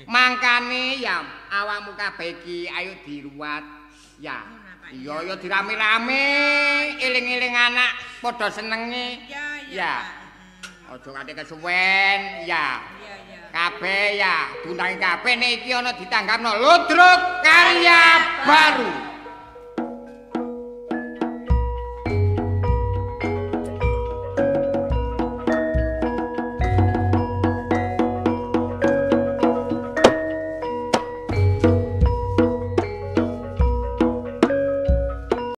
Mangkane ya awakmu kabeh iki ayo diruwat. Ya. Iya ya dirame-rame, eling-eling anak padha senenge. Ya. Aja kate kesuwen, ya. Kabeh ya, dundangi kabeh nek iki ana ditanggapno Ludruk Karya Baru.